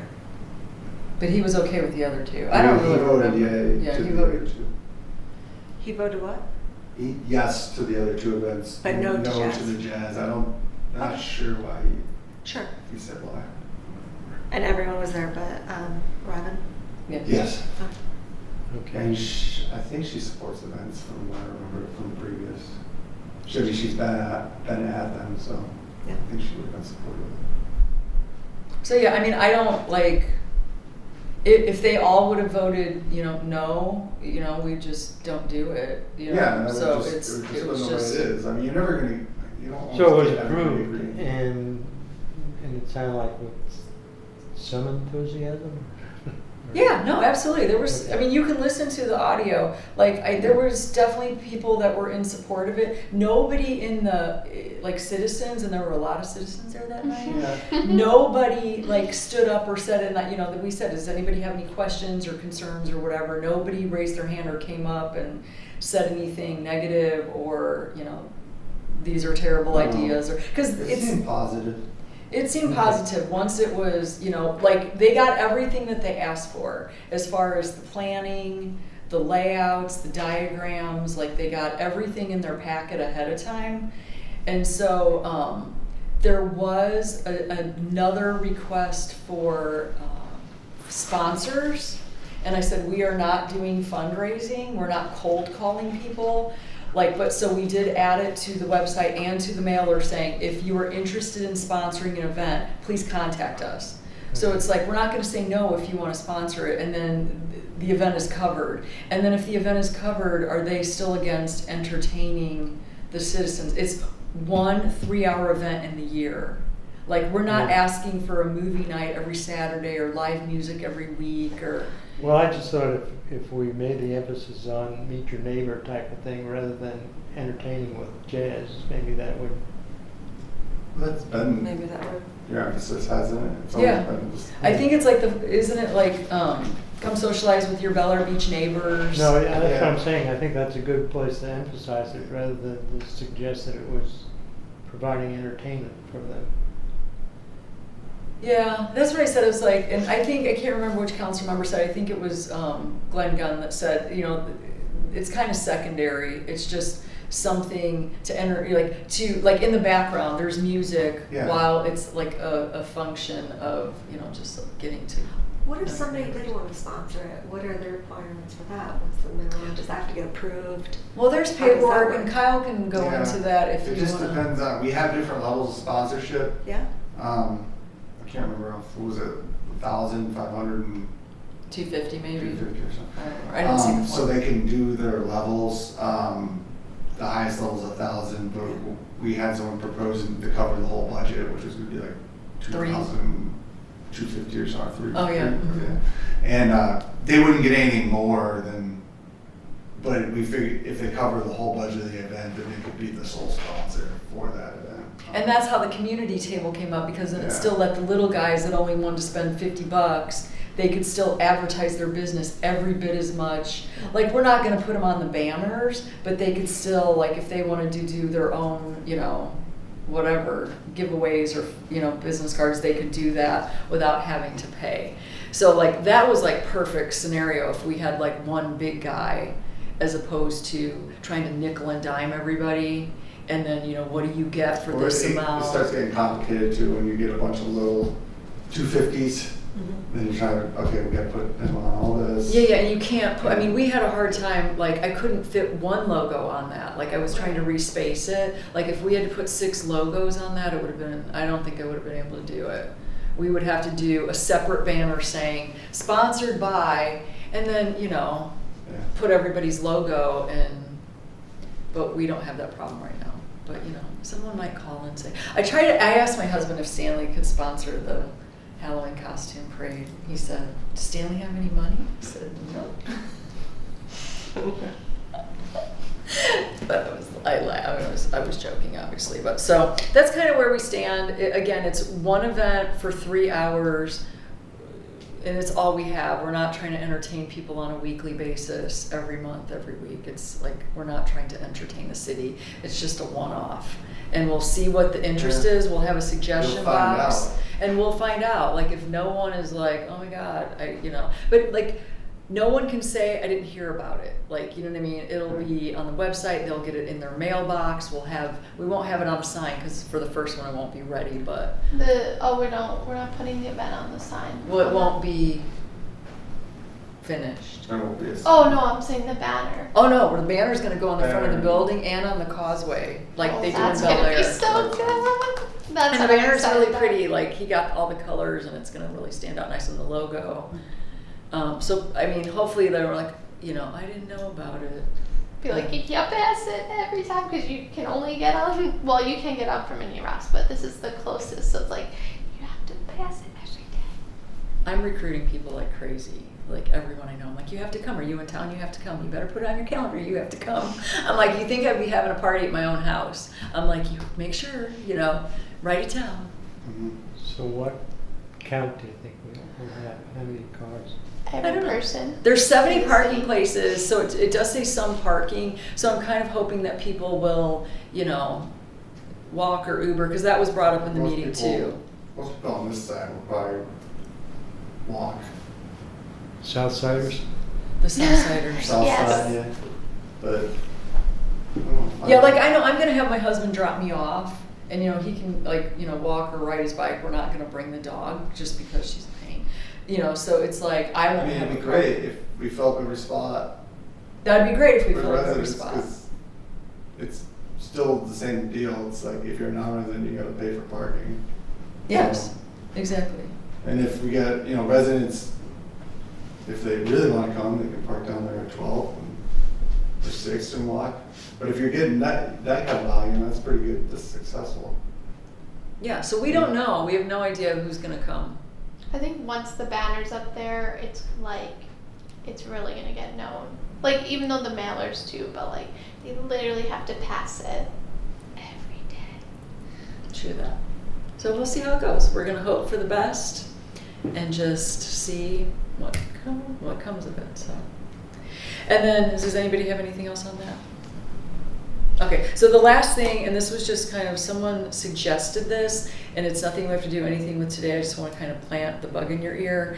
But he was okay with the other 2. I don't He really voted remember. yay Yeah, to he the other voted. 2. He voted what? Yes to the other 2 events. But no to to Jazz. the Jazz. I'm not Okay. sure why Sure. he said why. And everyone was there but Robin? Yeah. Yes. Okay. And I think she supports events from what I remember from the previous. She's been at them, so Yeah. I think she would have been supportive. So yeah, I mean, I don't like. If they all would have voted, no, we just don't do it. Yeah, that So would just, it's it would it was just just. the way it is. I mean, you're never gonna, you don't. So it always was get everybody approved, agreeing. and it sounded like with some enthusiasm. Yeah, no, absolutely. There was, I mean, you can listen to the audio. Like, there was definitely people that were in support of it. Nobody in the, citizens, and there were a lot of citizens there that night. Yeah. Nobody, stood up or said, and that we said, does anybody have any questions or concerns or whatever? Nobody raised their hand or came up and said anything negative or, these are terrible No. ideas, or, because It seemed positive. it seemed Okay. positive once it was, they got everything that they asked for as far as the planning, the layouts, the diagrams, they got everything in their packet ahead of time. And so there was another request for sponsors. And I said, we are not doing fundraising. We're not cold calling people. But so we did add it to the website and to the mailer saying, if you are interested in sponsoring an event, please contact us. So it's we're not going to say no if you want to sponsor it, and then the event is covered. And then if the event is covered, are they still against entertaining the citizens? It's 1 3-hour event in the year. We're not Yeah. asking for a movie night every Saturday or live music every week or. Well, I just thought if we made the emphasis on meet your neighbor type of thing rather than entertaining with jazz, maybe that would. That's been Maybe that would. your emphasis, hasn't it? It's always Yeah. been just- I think it's isn't it come socialize with your Bel Air Beach neighbors? No, yeah, that's what Yeah. I'm saying. I think that's a good place to emphasize it rather than to suggest that it was providing entertainment for them. Yeah, that's what I said. It was and I can't remember which council member said. I think it was Glenn Gunn that said, it's kind of secondary. It's just something to enter, in the background. There's music Yeah. while it's a function of just getting to. What if somebody did want to sponsor it? What are the requirements for that? What's the minimum? Does that have to get approved? Well, there's How does that paperwork, work? and Kyle can go Yeah. into that if It you just want. depends on, we have different levels of sponsorship. Yeah? I can't remember, what was it, 1,000, 500, and 250 maybe. 250 or something. I don't remember. I didn't see the So form. they can do their levels. The highest level is 1,000, but we had someone proposing to cover the whole budget, which was going to be 2,250 or something. Oh, yeah. Mhm. And they wouldn't get anything more than. But we figured if they cover the whole budget of the event, then they could be the sole sponsor for that event. And that's how the community table came up, because then it Yeah. still let the little guys that only wanted to spend $50, they could still advertise their business every bit as much. Like, we're not gonna put them on the banners, but they could still, like, if they wanted to do their own, you know, whatever, giveaways or, you know, business cards, they could do that without having to pay. So like, that was like perfect scenario if we had like one big guy as opposed to trying to nickel and dime everybody. And then, you know, what do you get for Or this amount? It starts getting complicated too when you get a bunch of little 250s. Then you're trying to, okay, we gotta put them on all this. Yeah, and you can't put, I mean, we had a hard time, like, I couldn't fit one logo on that. Like, I was trying to respace it. Like, if we had to put 6 logos on that, it would have been, I don't think I would have been able to do it. We would have to do a separate banner saying, sponsored by, and then, you know, Yeah. put everybody's logo in, but we don't have that problem right now. But, you know, someone might call and say, I asked my husband if Stanley could sponsor the Halloween costume parade. He said, does Stanley have any money? I said, no. But I was joking, obviously. But so that's kind of where we stand. Again, it's one event for 3 hours, and it's all we have. We're not trying to entertain people on a weekly basis, every month, every week. It's like, we're not trying to entertain the city. It's just a one-off. And we'll see what the interest is. We'll have a suggestion You'll find box. out. And we'll find out. Like, if no one is like, oh my God, you know. But like, no one can say, I didn't hear about it. Like, you know what I mean? It'll be on the website. They'll get it in their mailbox. We won't have it on a sign because for the first one it won't be ready, but. We're not putting the event on the sign. Well, it won't be finished. There won't be a. Oh no, I'm saying the banner. Oh no, the banner's gonna go on the front of the Banner. building and on the causeway, like Oh, they do in that's Bel gonna be Air. so good. That's And the what I'm banner's excited really about. pretty, like he got all the colors and it's gonna really stand out nice in the logo. So, I mean, hopefully they were like, you know, I didn't know about it. Be like, you pass it every time because you can only get on. Well, you can get on from Minnie Ross, but this is the closest. So it's like you have to pass it every day. I'm recruiting people like crazy. Like everyone I know, I'm like, you have to come. Are you in town? You have to come. You better put it on your calendar. You have to come. I'm like, you think I'd be having a party at my own house? I'm like, you make sure, you know, write it down. Mhm. So what count do you think we'll have? How many cars? Every don't know. person. There's 70 In the parking city. places, so it does say some parking. So I'm kind of hoping that people will, you know, walk or Uber, because that was brought up in the Most meeting people- too. Most people on this side will probably walk. Southsiders? The Southsiders. South Yes. side, yeah. But. I don't know, Yeah, like I know I'm gonna have my husband drop me off, and you know he can like you know walk or ride his bike. We're not gonna bring the dog just because she's a pain, you know. So it's like I I won't mean, have it'd a be great if we filled every spot That'd be great if we with filled every residents, spot. 'cause it's still the same deal. It's like if you're a non-resident, you gotta pay for parking. Yes, exactly. And if we got, you know, residents, if they really wanna come, they can park down there at 12 or 6 and walk. But if you're getting that kind of volume, that's pretty good, that's successful. Yeah. So we don't know. We have no idea who's gonna come. I think once the banner's up there, it's like it's really gonna get known. Like even though the mailers too, but like they literally have to pass it every day. True that. So we'll see how it goes. We're gonna hope for the best and just see what comes of it. So, and then does anybody have anything else on that? Okay, so the last thing, and this was just kind of someone suggested this, and it's nothing we have to do anything with today. I just want to kind of plant the bug in your ear.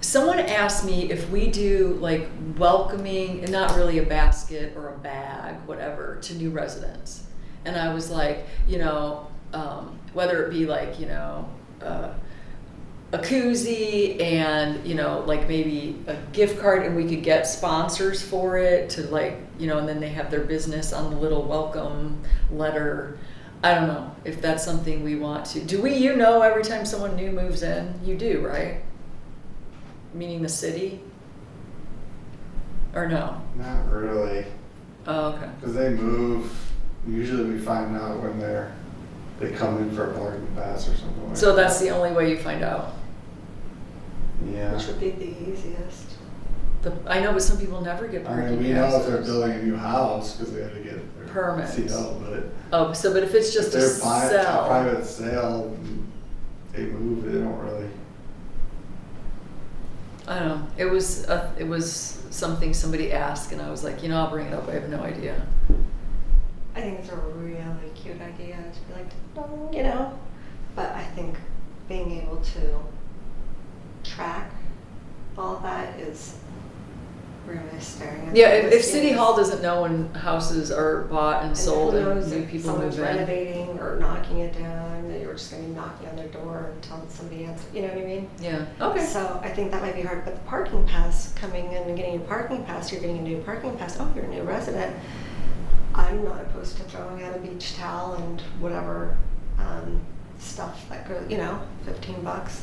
Someone asked me if we do like welcoming, and not really a basket or a bag, whatever, to new residents. And I was like, you know, whether it be like, you know, a koozie and, you know, like maybe a gift card, and we could get sponsors for it to like, you know, and then they have their business on the little welcome letter. I don't know if that's something we want to. Do we, you know, every time someone new moves in, you do, right? Meaning the city? Or no? Not really, Oh, okay. because they move, usually we find out when they come in for a parking pass or something like that. So that's the only way you find out. Yeah. Which would be the easiest. I know, but some people never get I parking mean, we know if they're passes. building a new house, because they have to get their Permits. CO, but Oh, so but if it's if just a they're buying a sell. private sale, and they move, they don't really. I don't know. It was something somebody asked, and I was like, I'll bring it up. I have no idea. I think it's a really cute idea to be like, no, but I think being able to track all that is really staring at Yeah, the if City listings. Hall doesn't know when houses are bought and And sold who and knows new if people someone's move in. renovating or knocking it down, that you're just going to be knocking on their door until somebody answers. You know what I mean? Yeah. Okay. So I think that might be hard. But the parking pass, coming in and getting a parking pass, you're getting a new parking pass. Oh, you're a new resident. I'm not opposed to throwing out a beach towel and whatever stuff that goes, $15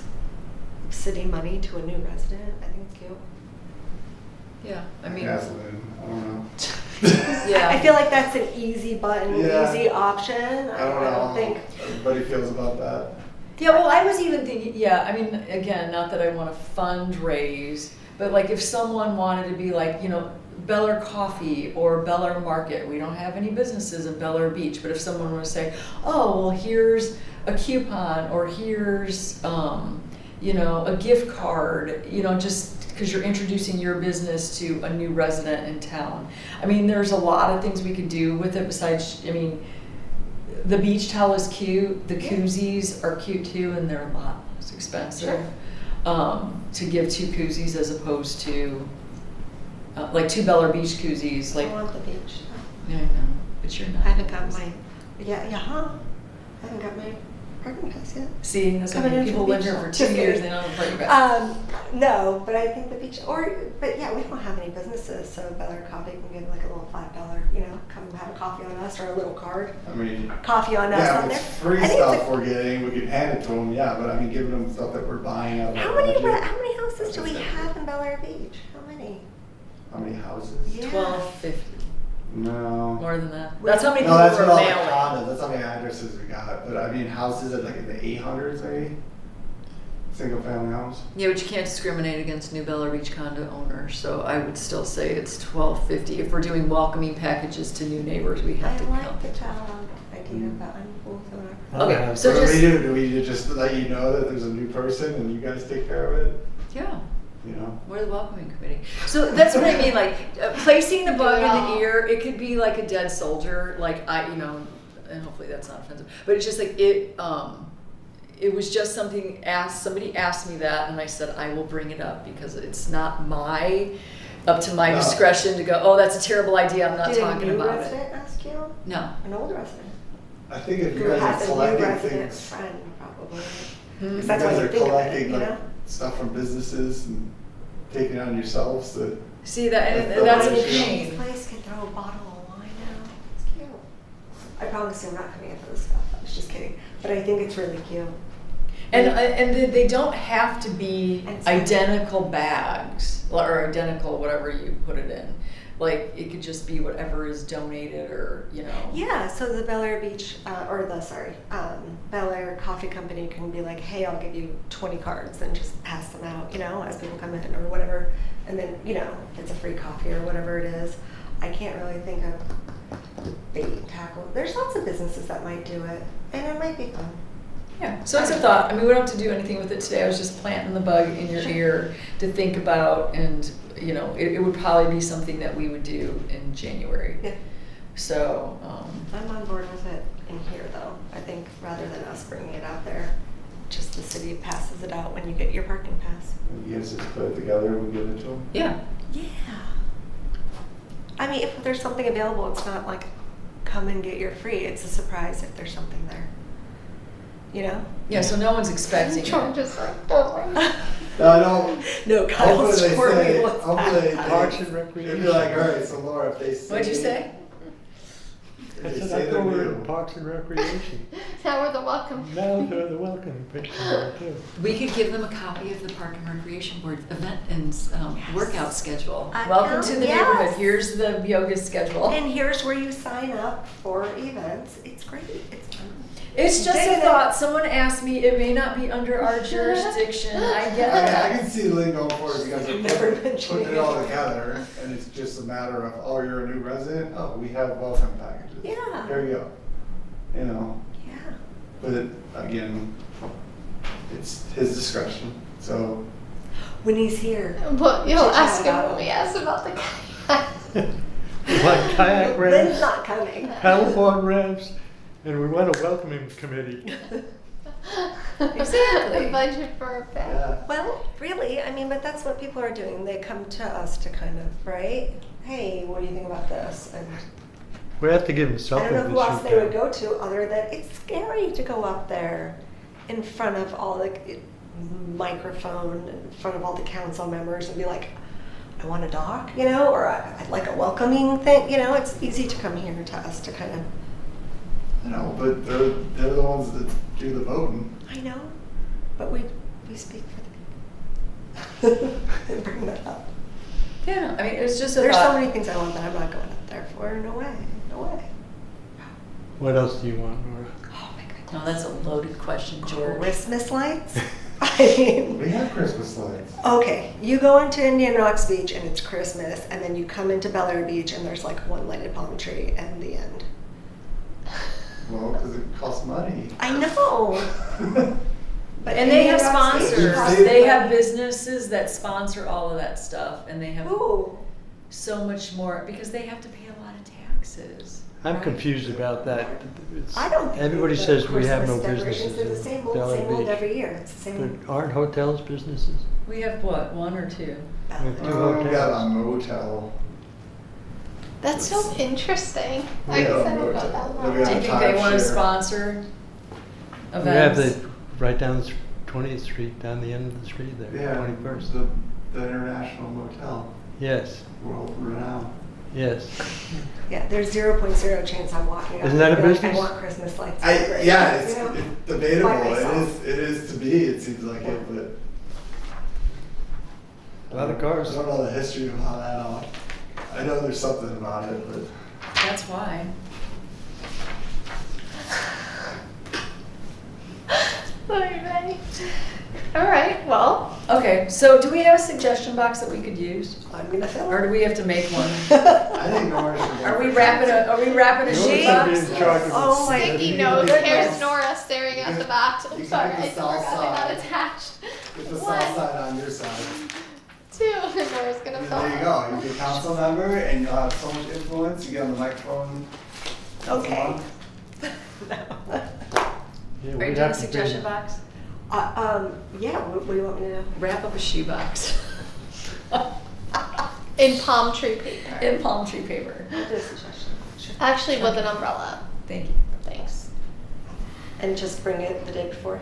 city money to a new resident. I think it's cute. Yeah. I mean. Gasoline, I don't know. Yeah. I feel like that's an easy button, Yeah. easy option. I don't know I don't how think. everybody feels about that. Yeah, well, I was even thinking, I mean, again, not that I want to fundraise, but like if someone wanted to be like, Bel Air Coffee or Bel Air Market, we don't have any businesses in Bel Air Beach, but if someone were to say, oh, well, here's a coupon or here's, a gift card, just because you're introducing your business to a new resident in town. I mean, there's a lot of things we could do with it besides, the beach towel is cute. The koozies are cute too, and they're a lot less expensive. To give 2 koozies as opposed to like 2 Bel Air Beach koozies. Like, I want the beach. yeah, I know, but you're not. I haven't got my. I haven't got my parking pass yet. See, that's Coming why in people from the live here beach. for 2 Just years. kidding. They don't have a parking pass. No, but I think the beach, but yeah, we don't have any businesses, so Bel Air Coffee can give like a little $5, come have a coffee on us, or a little card, I mean, coffee on us yeah, on if there. it's free I think stuff it's we're getting, we can hand it to them, yeah, but I mean, giving them stuff that we're buying out of how our many budget. houses do we have in Bel Air Beach? How many? How many houses? Yeah. $12.50, No. more than that. That's how many No, people that's were what all the mailing. condos, that's how many addresses we got, but I mean, houses at like in the 800s maybe? Single family homes? Yeah, but you can't discriminate against new Bel Air Beach condo owners, so I would still say it's $12.50. If we're doing welcoming packages to new neighbors, we have I to like count. the child idea, but I'm cool with whatever. Okay, so What do we just do? Do we just let you know that there's a new person and you guys take care of it? yeah. You know? We're the welcoming committee. So that's what I mean, like placing the bug in the all. ear. It could be like a dead soldier, like and hopefully that's not offensive. But it's just like it. It was just something somebody asked me that, and I said I will bring it up because it's not up to my No. discretion to go. Oh, that's a terrible idea. I'm not Did talking a new about resident it. ask you? No. An old resident. I think if you Who guys has are a new collecting resident things, friend, probably. Hmm. Because you that's guys what are you think of it, collecting you like know? stuff from businesses and taking it on yourselves that See that, and That's that's the a issue. This pain. place can throw a bottle of wine out. It's cute. I promise you I'm not coming in for this stuff. I was just kidding. But I think it's really cute. And they don't have to be And so- identical bags or identical whatever you put it in. Like it could just be whatever is donated or Yeah, so the Bel Air Beach, Bel Air Coffee Company can be like, hey, I'll give you 20 cards and just pass them out, as people come in or whatever. And then, if it's a free coffee or whatever it is. I can't really think of the bait and tackle. There's lots of businesses that might do it, and it might be fun. Yeah, so it's a thought. I mean, we don't have to do anything with it today. I was just planting the bug in your ear to think about, and it would probably be something that we would do in January. Yeah. So, I'm on board with it in here, though. I think rather than us bringing it out there, just the city passes it out when you get your parking pass. you guys just put it together and give it to them. yeah. Yeah. I mean, if there's something available, it's not like come and get your free. It's a surprise if there's something there. Yeah, so no one's expecting John it. just like, oh my. No, I don't. No, Kyle's Hopefully for they me. say, What's hopefully they, that? Parks and they'd Recreation. be like, all right, so Laura, if they say. What'd you say? If I they said say I they're thought we were in new. Parks and Recreation. Now we're the welcome. Now they're the welcome picture there too. We could give them a copy of the Park and Recreation Board event and workout schedule. I Welcome know, to the yes. neighborhood. Here's the yoga schedule. And here's where you sign up for events. It's great. It's fun. It's just a Digging it. thought. Someone asked me, it may not be under our jurisdiction. I get I mean, I that. can see Lynn going for it because Never they're mentioned putting it all together, and it's just a matter of, oh, you're a new resident. Oh, we have welcome packages. Yeah. There you go. Yeah. But again, it's his discretion. So When he's here. But you'll Chit-chat ask him about when it. we ask about the kayak. Like kayak Lynn's ramps, not coming. paddleboard ramps, and we want a welcoming committee. Exactly. The budget for a pet. Yeah. Well, really, I mean, but that's what people are doing. They come to us to kind of, right? Hey, what do you think about this? And We have to give them I something don't know to who else shoot they would down. go to other than it's scary to go up there in front of all the microphone, in front of all the council members and be like, I want a doc, you know, or I'd like a welcoming thing, you know. It's easy to come here to us to kind of, I know, but they're the ones that do the voting. I know, but we speak for the people and bring that up. Yeah, I mean, it's just a There's so thought. many things I want that I'm not going up there for. No way, no way. What else do you want, Nora? Oh my goodness. No, that's a loaded question, George. Christmas lights? I mean, We have Christmas lights. okay, you go into Indian Rocks Beach and it's Christmas, and then you come into Bel Air Beach and there's like one lighted palm tree and the end. Well, because it costs money. I know. But And they have Indian Rocks Beach sponsors. costs They have money. businesses that sponsor all of that stuff, and they have Ooh. so much more because they have to pay a lot of taxes. I'm right? confused about that. It's- I don't think Everybody the says we have no Christmas decorations businesses are the in same Bel old Air Beach. every year. It's the same. But aren't hotels businesses? We have what, one or two? Bel We have Air. two We got a hotels. motel. That's so interesting. I Yeah, guess I don't but- know that but one. we Do you have think they want to timeshare. sponsor We have events? the, right down 20th Street, down the end of the street there, Yeah, 21st. the International Motel, Yes, world renowned. yes. Yeah, there's 0.0 chance I'm walking up. Isn't that and a be like, business? I want Christmas lights. Yeah, decorations," it's you know? debatable. By myself. It is to be. It seems like it, but A lot of cars. I don't know the history of how that all. I know there's something about it, but That's why. Okay. All right. Well, Okay, so do we have a suggestion box that we could use? I'm gonna fill Or do it. we have to make one? I think Nora should. go Are we for wrapping council. a Nora's sheet gonna be box? in charge of Oh the- my sticky you note. can- There's Nora staring at the box. You I'm can sorry, get I the forgot south they're not side. attached. Get the One, south side on your side. two, and Nora's gonna And fill there you it. go. You'll be a council member, and you'll have so much influence. You get on the microphone. once a Okay. month. Yeah, Are we'd you doing have a to suggestion bring- box? Yeah, what do you want me to do? Wrap up a shoe box. In palm tree paper. In palm tree paper. I'll do a suggestion. Sure. Actually, with an umbrella. Thank you. Thanks. And just bring it the day before.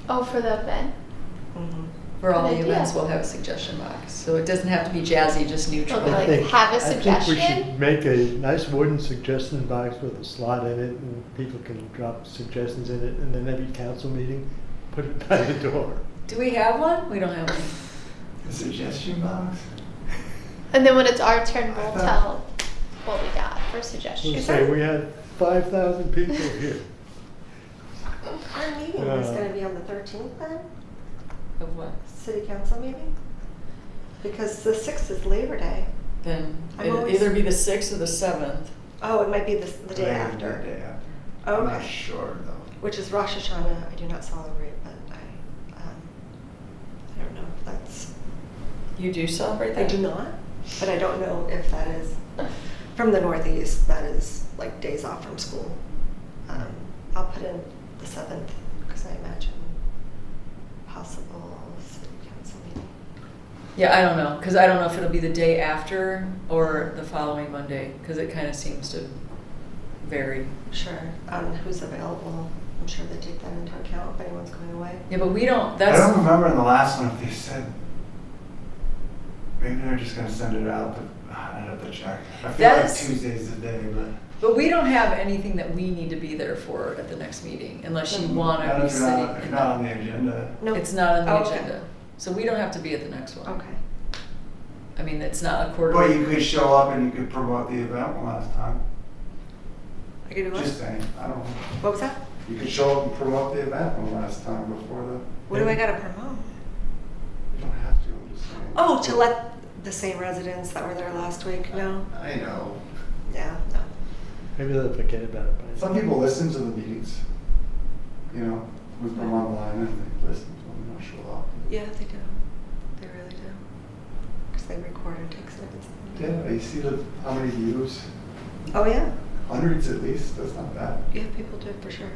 Oh, for the event? Mm-hmm. For all Good the idea. events, we'll have a suggestion box, so it doesn't have to be jazzy, just neutral. Okay. Like, think- have a I think we suggestion? should make a nice wooden suggestion box with a slot in it, and people can drop suggestions in it, and then every council meeting, put it by the door. Do we have one? We don't have one. A suggestion box. And then when it's our turn, we'll I thought- tell what we got for We'll suggestions. say we had 5,000 people here. Our meeting is Uh. gonna be on the 13th then? Of what? City council meeting? Because the 6th is Labor Day. Then I'm it'll always- either be the 6th or the 7th. Oh, it might be the day Maybe after. the day after. I'm not Okay. sure though. Which is Rosh Hashanah. I do not celebrate, but I don't know if that's, You do celebrate I that? do not, but I don't know if that is, from the Northeast, that is like days off from school. I'll put in the 7th, because I imagine possible city council meeting. Yeah, I don't know, because I don't know if it'll be the day after or the following Monday, because it kind of seems to vary. Sure, who's available, I'm sure they take that into account if anyone's going away. Yeah, but we don't, I that's, don't remember in the last one if they said. Maybe they're just gonna send it out, but I'd have to check. I feel That like is- Tuesday's the day, but. but we don't have anything that we need to be there for at the next meeting, unless you want Not to be if you're not- sitting. If not on the agenda. No. It's not on the Oh, okay. agenda, so we don't have to be at the next one. Okay. I mean, it's not a But quarterly. you could show up and you could promote the event one last time. I can do what? Just saying, I don't know. What was that? You could show up and promote the event one last time before the. What do I gotta promote? You don't have to, I'm just saying. Oh, to let the same residents that were there last week know? I know. Yeah, no. Maybe they'll forget about it by then. Some people listen to the meetings. You know, we put them online and they listen to them, not show up. Yeah, they do. They really do. Because they record and take seconds. Yeah, you see how many views? Oh, yeah. Hundreds at least, that's not bad. Yeah, people do for sure.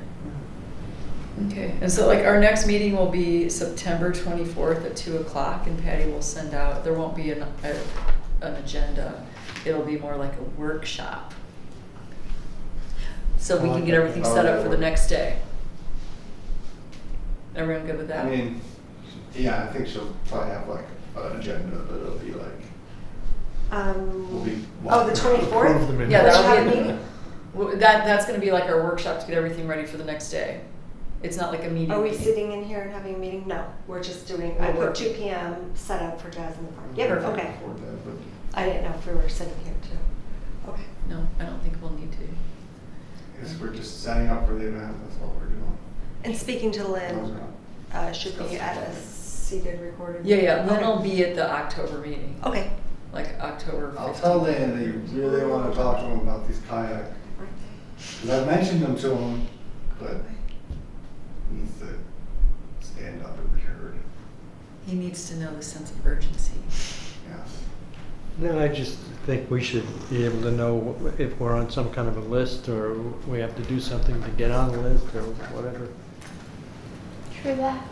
Okay, and so like our next meeting will be September 24th at 2 o'clock, and Patty will send out, there won't be an agenda. It'll be more like a workshop. So we can get everything set up for the next day. Everyone good with that? I mean, yeah, I think she'll probably have like an agenda, but it'll be like, we'll be. Oh, the 24th? Approve the minutes. Yeah, Which that'll have be, a meeting? that's gonna be like our workshop to get everything ready for the next day. It's not like a meeting. Are we meeting. sitting in here and having a meeting? No, we're just doing, I We'll put work. 2 p.m. set up for Jazz in the Park. Yep, Perfect. okay. Before that, but I didn't know if we were sitting here too. Okay. No, I don't think we'll need to. I guess we're just setting up for the event, that's all we're doing. And speaking to Those Lynn, are- should be at a seated recorded. Yeah, Lynn Okay. will be at the October meeting, Okay. like October 15th. I'll tell Lynn that you really want to talk to him about these kayak, because I've mentioned them to him, but he needs to stand up and be heard. He needs to know the sense of urgency. Yes. No, I just think we should be able to know if we're on some kind of a list or we have to do something to get on the list or whatever. True that.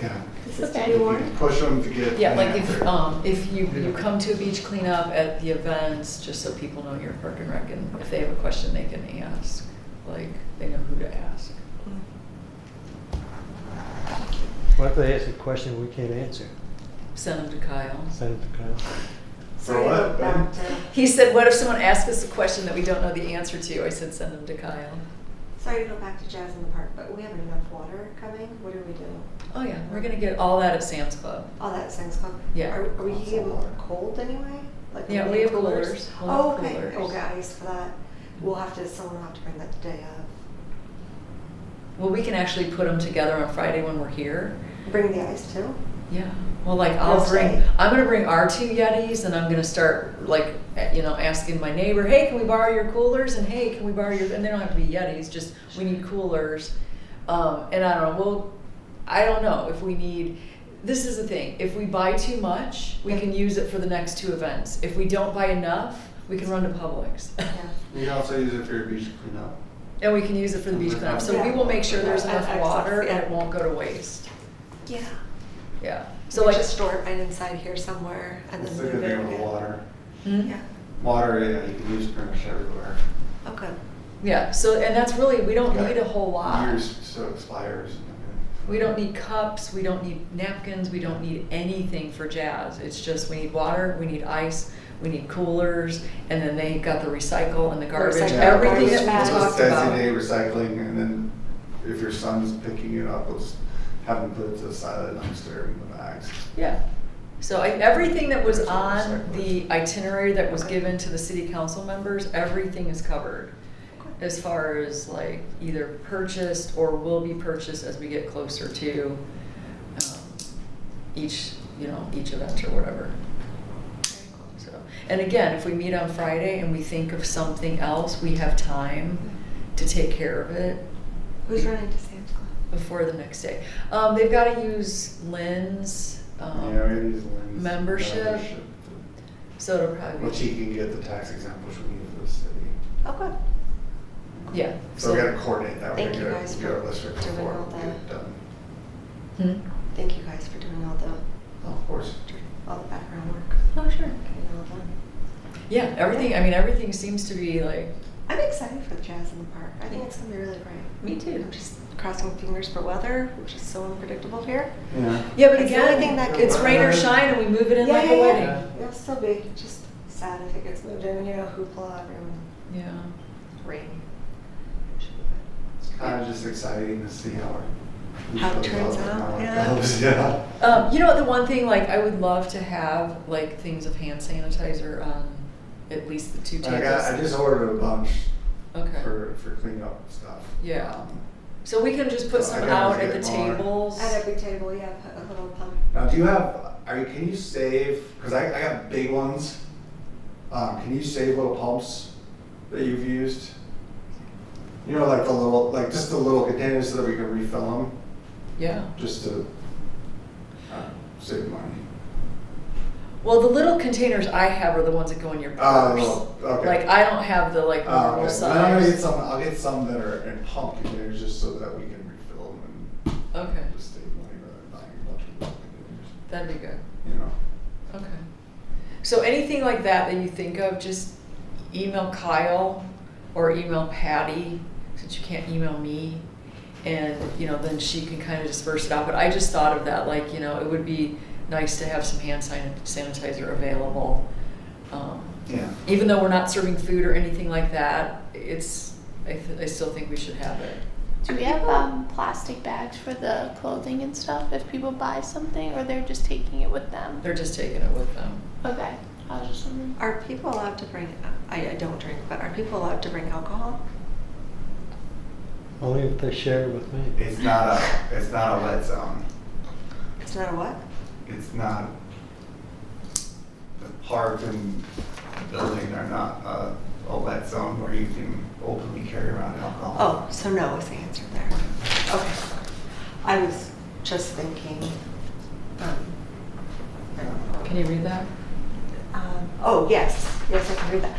Yeah. This is Okay. to be You warned. can push them to get. Yeah, like an if you Yeah. come to a beach cleanup at the events, just so people know you're Park and Rec, and if they have a question, they can ask, like, they know who to ask. What if they ask a question we can't answer? Send them to Kyle. Send it to Kyle. Sorry what, to go back Ben? to, He said, what if someone asks us a question that we don't know the answer to? I said, send them to Kyle. sorry to go back to Jazz in the Park, but we have enough water coming. What do we do? Oh yeah, we're gonna get all that at Sam's Club. All that Sam's Club? Yeah. Are we Lots of getting water. cold anyway? Like Yeah, we we need have coolers. We'll Oh, have okay. coolers. We'll get ice for that. We'll have to, someone will have to bring that the day of. Well, we can actually put them together on Friday when we're here. Bring the ice too? Yeah. Well, like I'll You'll bring, stay. I'm gonna bring our 2 Yetis, and I'm gonna start like, asking my neighbor, hey, can we borrow your coolers? And hey, can we borrow your? And they don't have to be Yetis, just we need coolers. And I don't know. Well, I don't know if we need. This is the thing. If we buy too much, we can use it for the next 2 events. If we don't buy enough, we can run to Publix. Yeah. You can also use it for your beach cleanup. And we can use it for the beach cleanup. So we Yeah. will make sure there's Yeah, enough excess, water and yeah. it won't go to waste. Yeah. Yeah. So So like, just store it right inside here somewhere and That's then the move good it thing with again. water. hmm? Yeah. Water, yeah, you can use pretty much everywhere. Okay. Yeah. So, and that's really, we don't Got need a whole lot. Years, so it expires. We don't need cups, we don't need napkins, we don't need anything for Jazz. It's just, we need water, we need ice, we need coolers, and then they got the recycle and the garbage, Recycle, everything garbage that we bags. talked about. Designate recycling, and then if your son's picking it up, we'll just have them put it to the side of the dumpster in the bags. Yeah. So everything that was There's all on recycled. the itinerary that was given to the city council members, everything is covered. As far as like either purchased or will be purchased as we get closer to each event or whatever. So, and again, if we meet on Friday and we think of something else, we have time to take care of it Who's running to Sam's Club? before the next day. They've got to use Lynn's, Yeah, we use Lynn's membership. So it'll probably Which be, he can get the tax exempt, which we need for the city. Oh, good. yeah. So we gotta coordinate that. Thank We you gotta guys get our for list right doing before all we that. get it done. Hmm? Thank you guys for doing all the Of course. background work. Oh, sure. Getting all done. Yeah, everything, I mean, everything seems to be like, I'm excited for the Jazz in the Park. I think it's gonna be really great. me too. I'm just crossing fingers for weather, which is so unpredictable here. Yeah. Yeah, but It's the only again, thing that it's could- rain or shine and we move it in like a wedding. It'll still be just sad if it gets moved in, hoopla, everyone, Yeah. rain. Should be good. It's kind of just exciting to see how How it goes turns and out, how it yeah. goes, yeah. The one thing, like, I would love to have, like, things of hand sanitizer on at least the 2 tables. I just ordered a bunch Okay. for cleanup stuff. Yeah. So we can just put So I some can out always at the get more. tables. At every table, yeah, put a little pump. Now, do you have, can you save, because I got big ones. Can you save little pumps that you've used? You know, like just the little containers so that we can refill them, Yeah. just to. save money. Well, the little containers I have are the ones that go in your purse. Oh, okay. Like I don't have the like normal Okay. Then I'm gonna get size. some. I'll get some that are in pump containers just so that we can refill them and Okay, just save money rather than buying a bunch of pump containers. that'd be good. You know. Okay. So anything like that that you think of, just email Kyle or email Patty, since you can't email me. And, you know, then she can kind of disperse it out. But I just thought of that, like, you know, it would be nice to have some hand sanitizer available. Yeah. Even though we're not serving food or anything like that, I still think we should have it. Do we have plastic bags for the clothing and stuff if people buy something, or they're just taking it with them? They're just taking it with them. Okay, I was just wondering. Are people allowed to bring, I don't drink, but are people allowed to bring alcohol? Only if they share it with me. It's not a wet zone. It's not a what? It's not. The park and the building are not a wet zone where you can openly carry around alcohol. Oh, so no is the answer there. Okay. I was just thinking, I don't know. Can you read that? Oh, yes, yes, I can read that.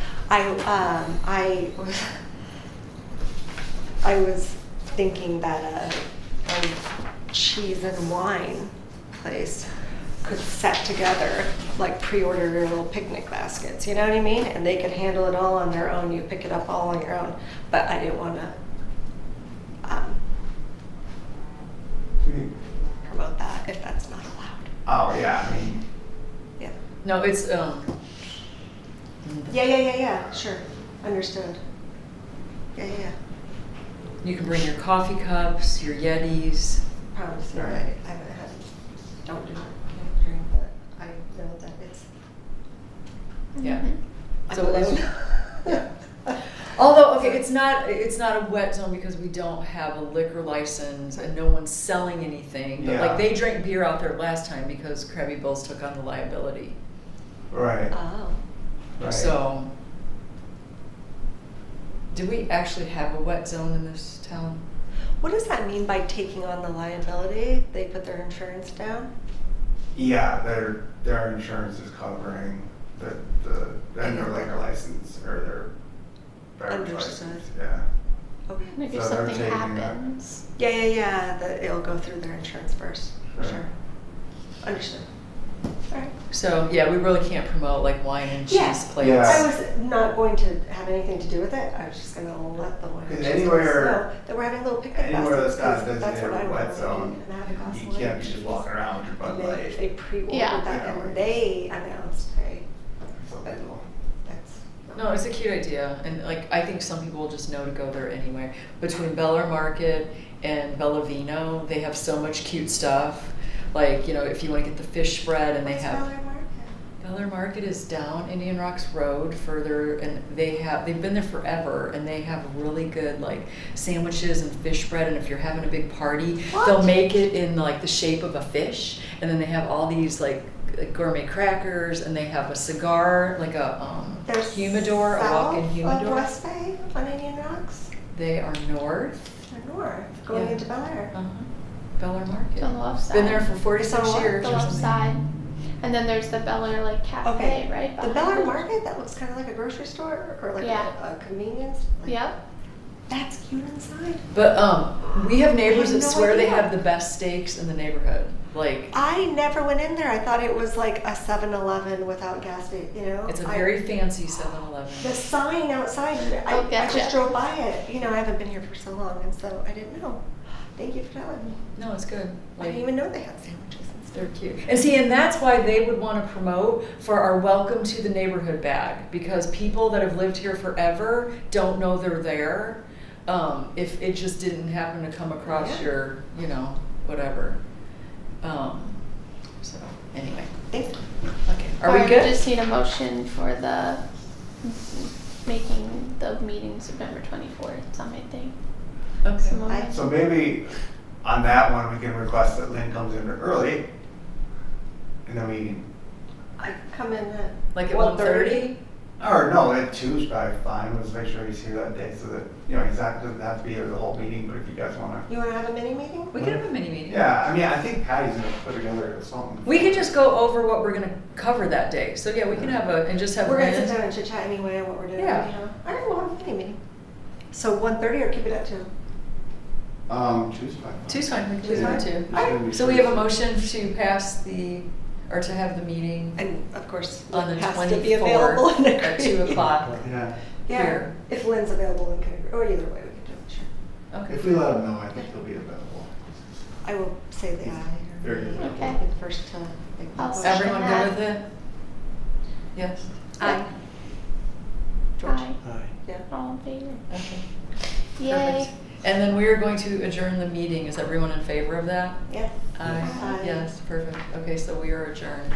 I was thinking that a cheese and wine place could set together, like pre-order your little picnic baskets, you know what I mean? And they could handle it all on their own, you pick it up all on your own. But I didn't want to promote that if that's not allowed. Oh yeah, I mean, Yeah. No, it's, Yeah, sure, understood. Yeah. you can bring your coffee cups, your Yetis. Promise you, Right. I haven't had, don't do it, can't drink, but I know that it's. Yeah. Mhm. I'm So it's- alone. Yeah. Although, okay, it's not a wet zone because we don't have a liquor license and no one's selling anything. But Yeah. like they drank beer out there last time because Krabby Bill's took on the liability. right, Oh, right. So, do we actually have a wet zone in this town? what does that mean by taking on the liability? They put their insurance down? Yeah, their insurance is covering the and their liquor license or their beverage Understood. license. Yeah. Okay. And if So they're something taking that. happens. Yeah, that it'll go through their insurance first, for Right. sure. Understood. Alright. So, yeah, we really can't promote like wine and cheese Yeah. plates. Yeah. I was not going to have anything to do with it, I was just gonna let the wine and Because cheese anywhere- know that we're having little picnic Anywhere that's baskets, not 'cause that's what I designated want wet to zone, and have a glass you of wine can't and be just cheese. walking around with your Bud And they Light. pre-ordered Yeah. that and they announced, hey, So little. that's. No, it's a cute idea, and like I think some people will just know to go there anyway. Between Beller Market and Bellavino, they have so much cute stuff. Like, you know, if you want to get the fish spread, and they What's have Valley Market? Beller Market is down Indian Rocks Road further, and they've been there forever, and they have really good like sandwiches and fish bread. And if you're having a big party, What? they'll make it in like the shape of a fish, and then they have all these like gourmet crackers, and they have a cigar, like a There's humidor, a walk-in south humidor. of West Bay on Indian Rocks, They are north. or north, going Yeah. into Bel Air. Beller Market. It's on the left side. Been there for It's 46 on what? years The or left something. side. And then there's the Bel Air like cafe, Okay, right? the behind Bel Air it. Market, that looks kind of like a grocery store or like Yeah. a convenience. Like, Yep. That's cute inside. But we have neighbors I that had no swear they idea. have the best steaks in the neighborhood. Like, I never went in there. I thought it was like a 7-Eleven without gas station, you know? it's a very fancy 7-Eleven. The sign outside, Oh, I gotcha. just drove by it. You know, I haven't been here for so long, and so I didn't know. Thank you for telling me. No, it's good. I Like, didn't even know they had sandwiches and they're stuff. cute. And see, and that's why they would want to promote for our Welcome to the Neighborhood bag, because people that have lived here forever don't know they're there. If it just didn't happen to come across Yeah. your, you know, whatever. So, anyway. Thank you. Okay. Are we Or good? just need a motion for the making the meeting September 24th, something. Okay. Some I- So maybe on that one, we can request that Lynn comes in early. And then we, I come in at Like at 1:30. 1:30? Or no, at 2 is probably fine, let's make sure he's here that day so that, you know, exactly doesn't have to be here the whole meeting, but if you guys wanna. You wanna have a mini meeting? We could have a mini meeting. Yeah, I mean, I think Patty's gonna put together something. We can just go over what we're gonna cover that day. So yeah, we can have and just have We're gonna sit Lynn. down and chit chat anyway on what we're doing. Yeah. anyhow. All right, we'll have a mini meeting. So 1:30 or keep it at 2? 2's fine. Two's fine, we can do Two's that fine. too. All right. So we have a motion to pass or to have the meeting And of course, on the Lynn has to be available 24th and at 2 agree. o'clock. Yeah, Yeah, Here. if Lynn's available and can agree, or either way, we can do it, sure. Okay. if we let him know, I think he'll be available. I will say the aye. Very good. Okay. Be the first to make the I'll motion. second Everyone that. good with it? Yes? Aye. George? Aye. Aye. Yeah. All in favor? Okay. Yay. Perfect. And then we are going to adjourn the meeting. Is everyone in favor of that? Yes. Aye. Aye. Yes, perfect. Okay, so we are adjourned.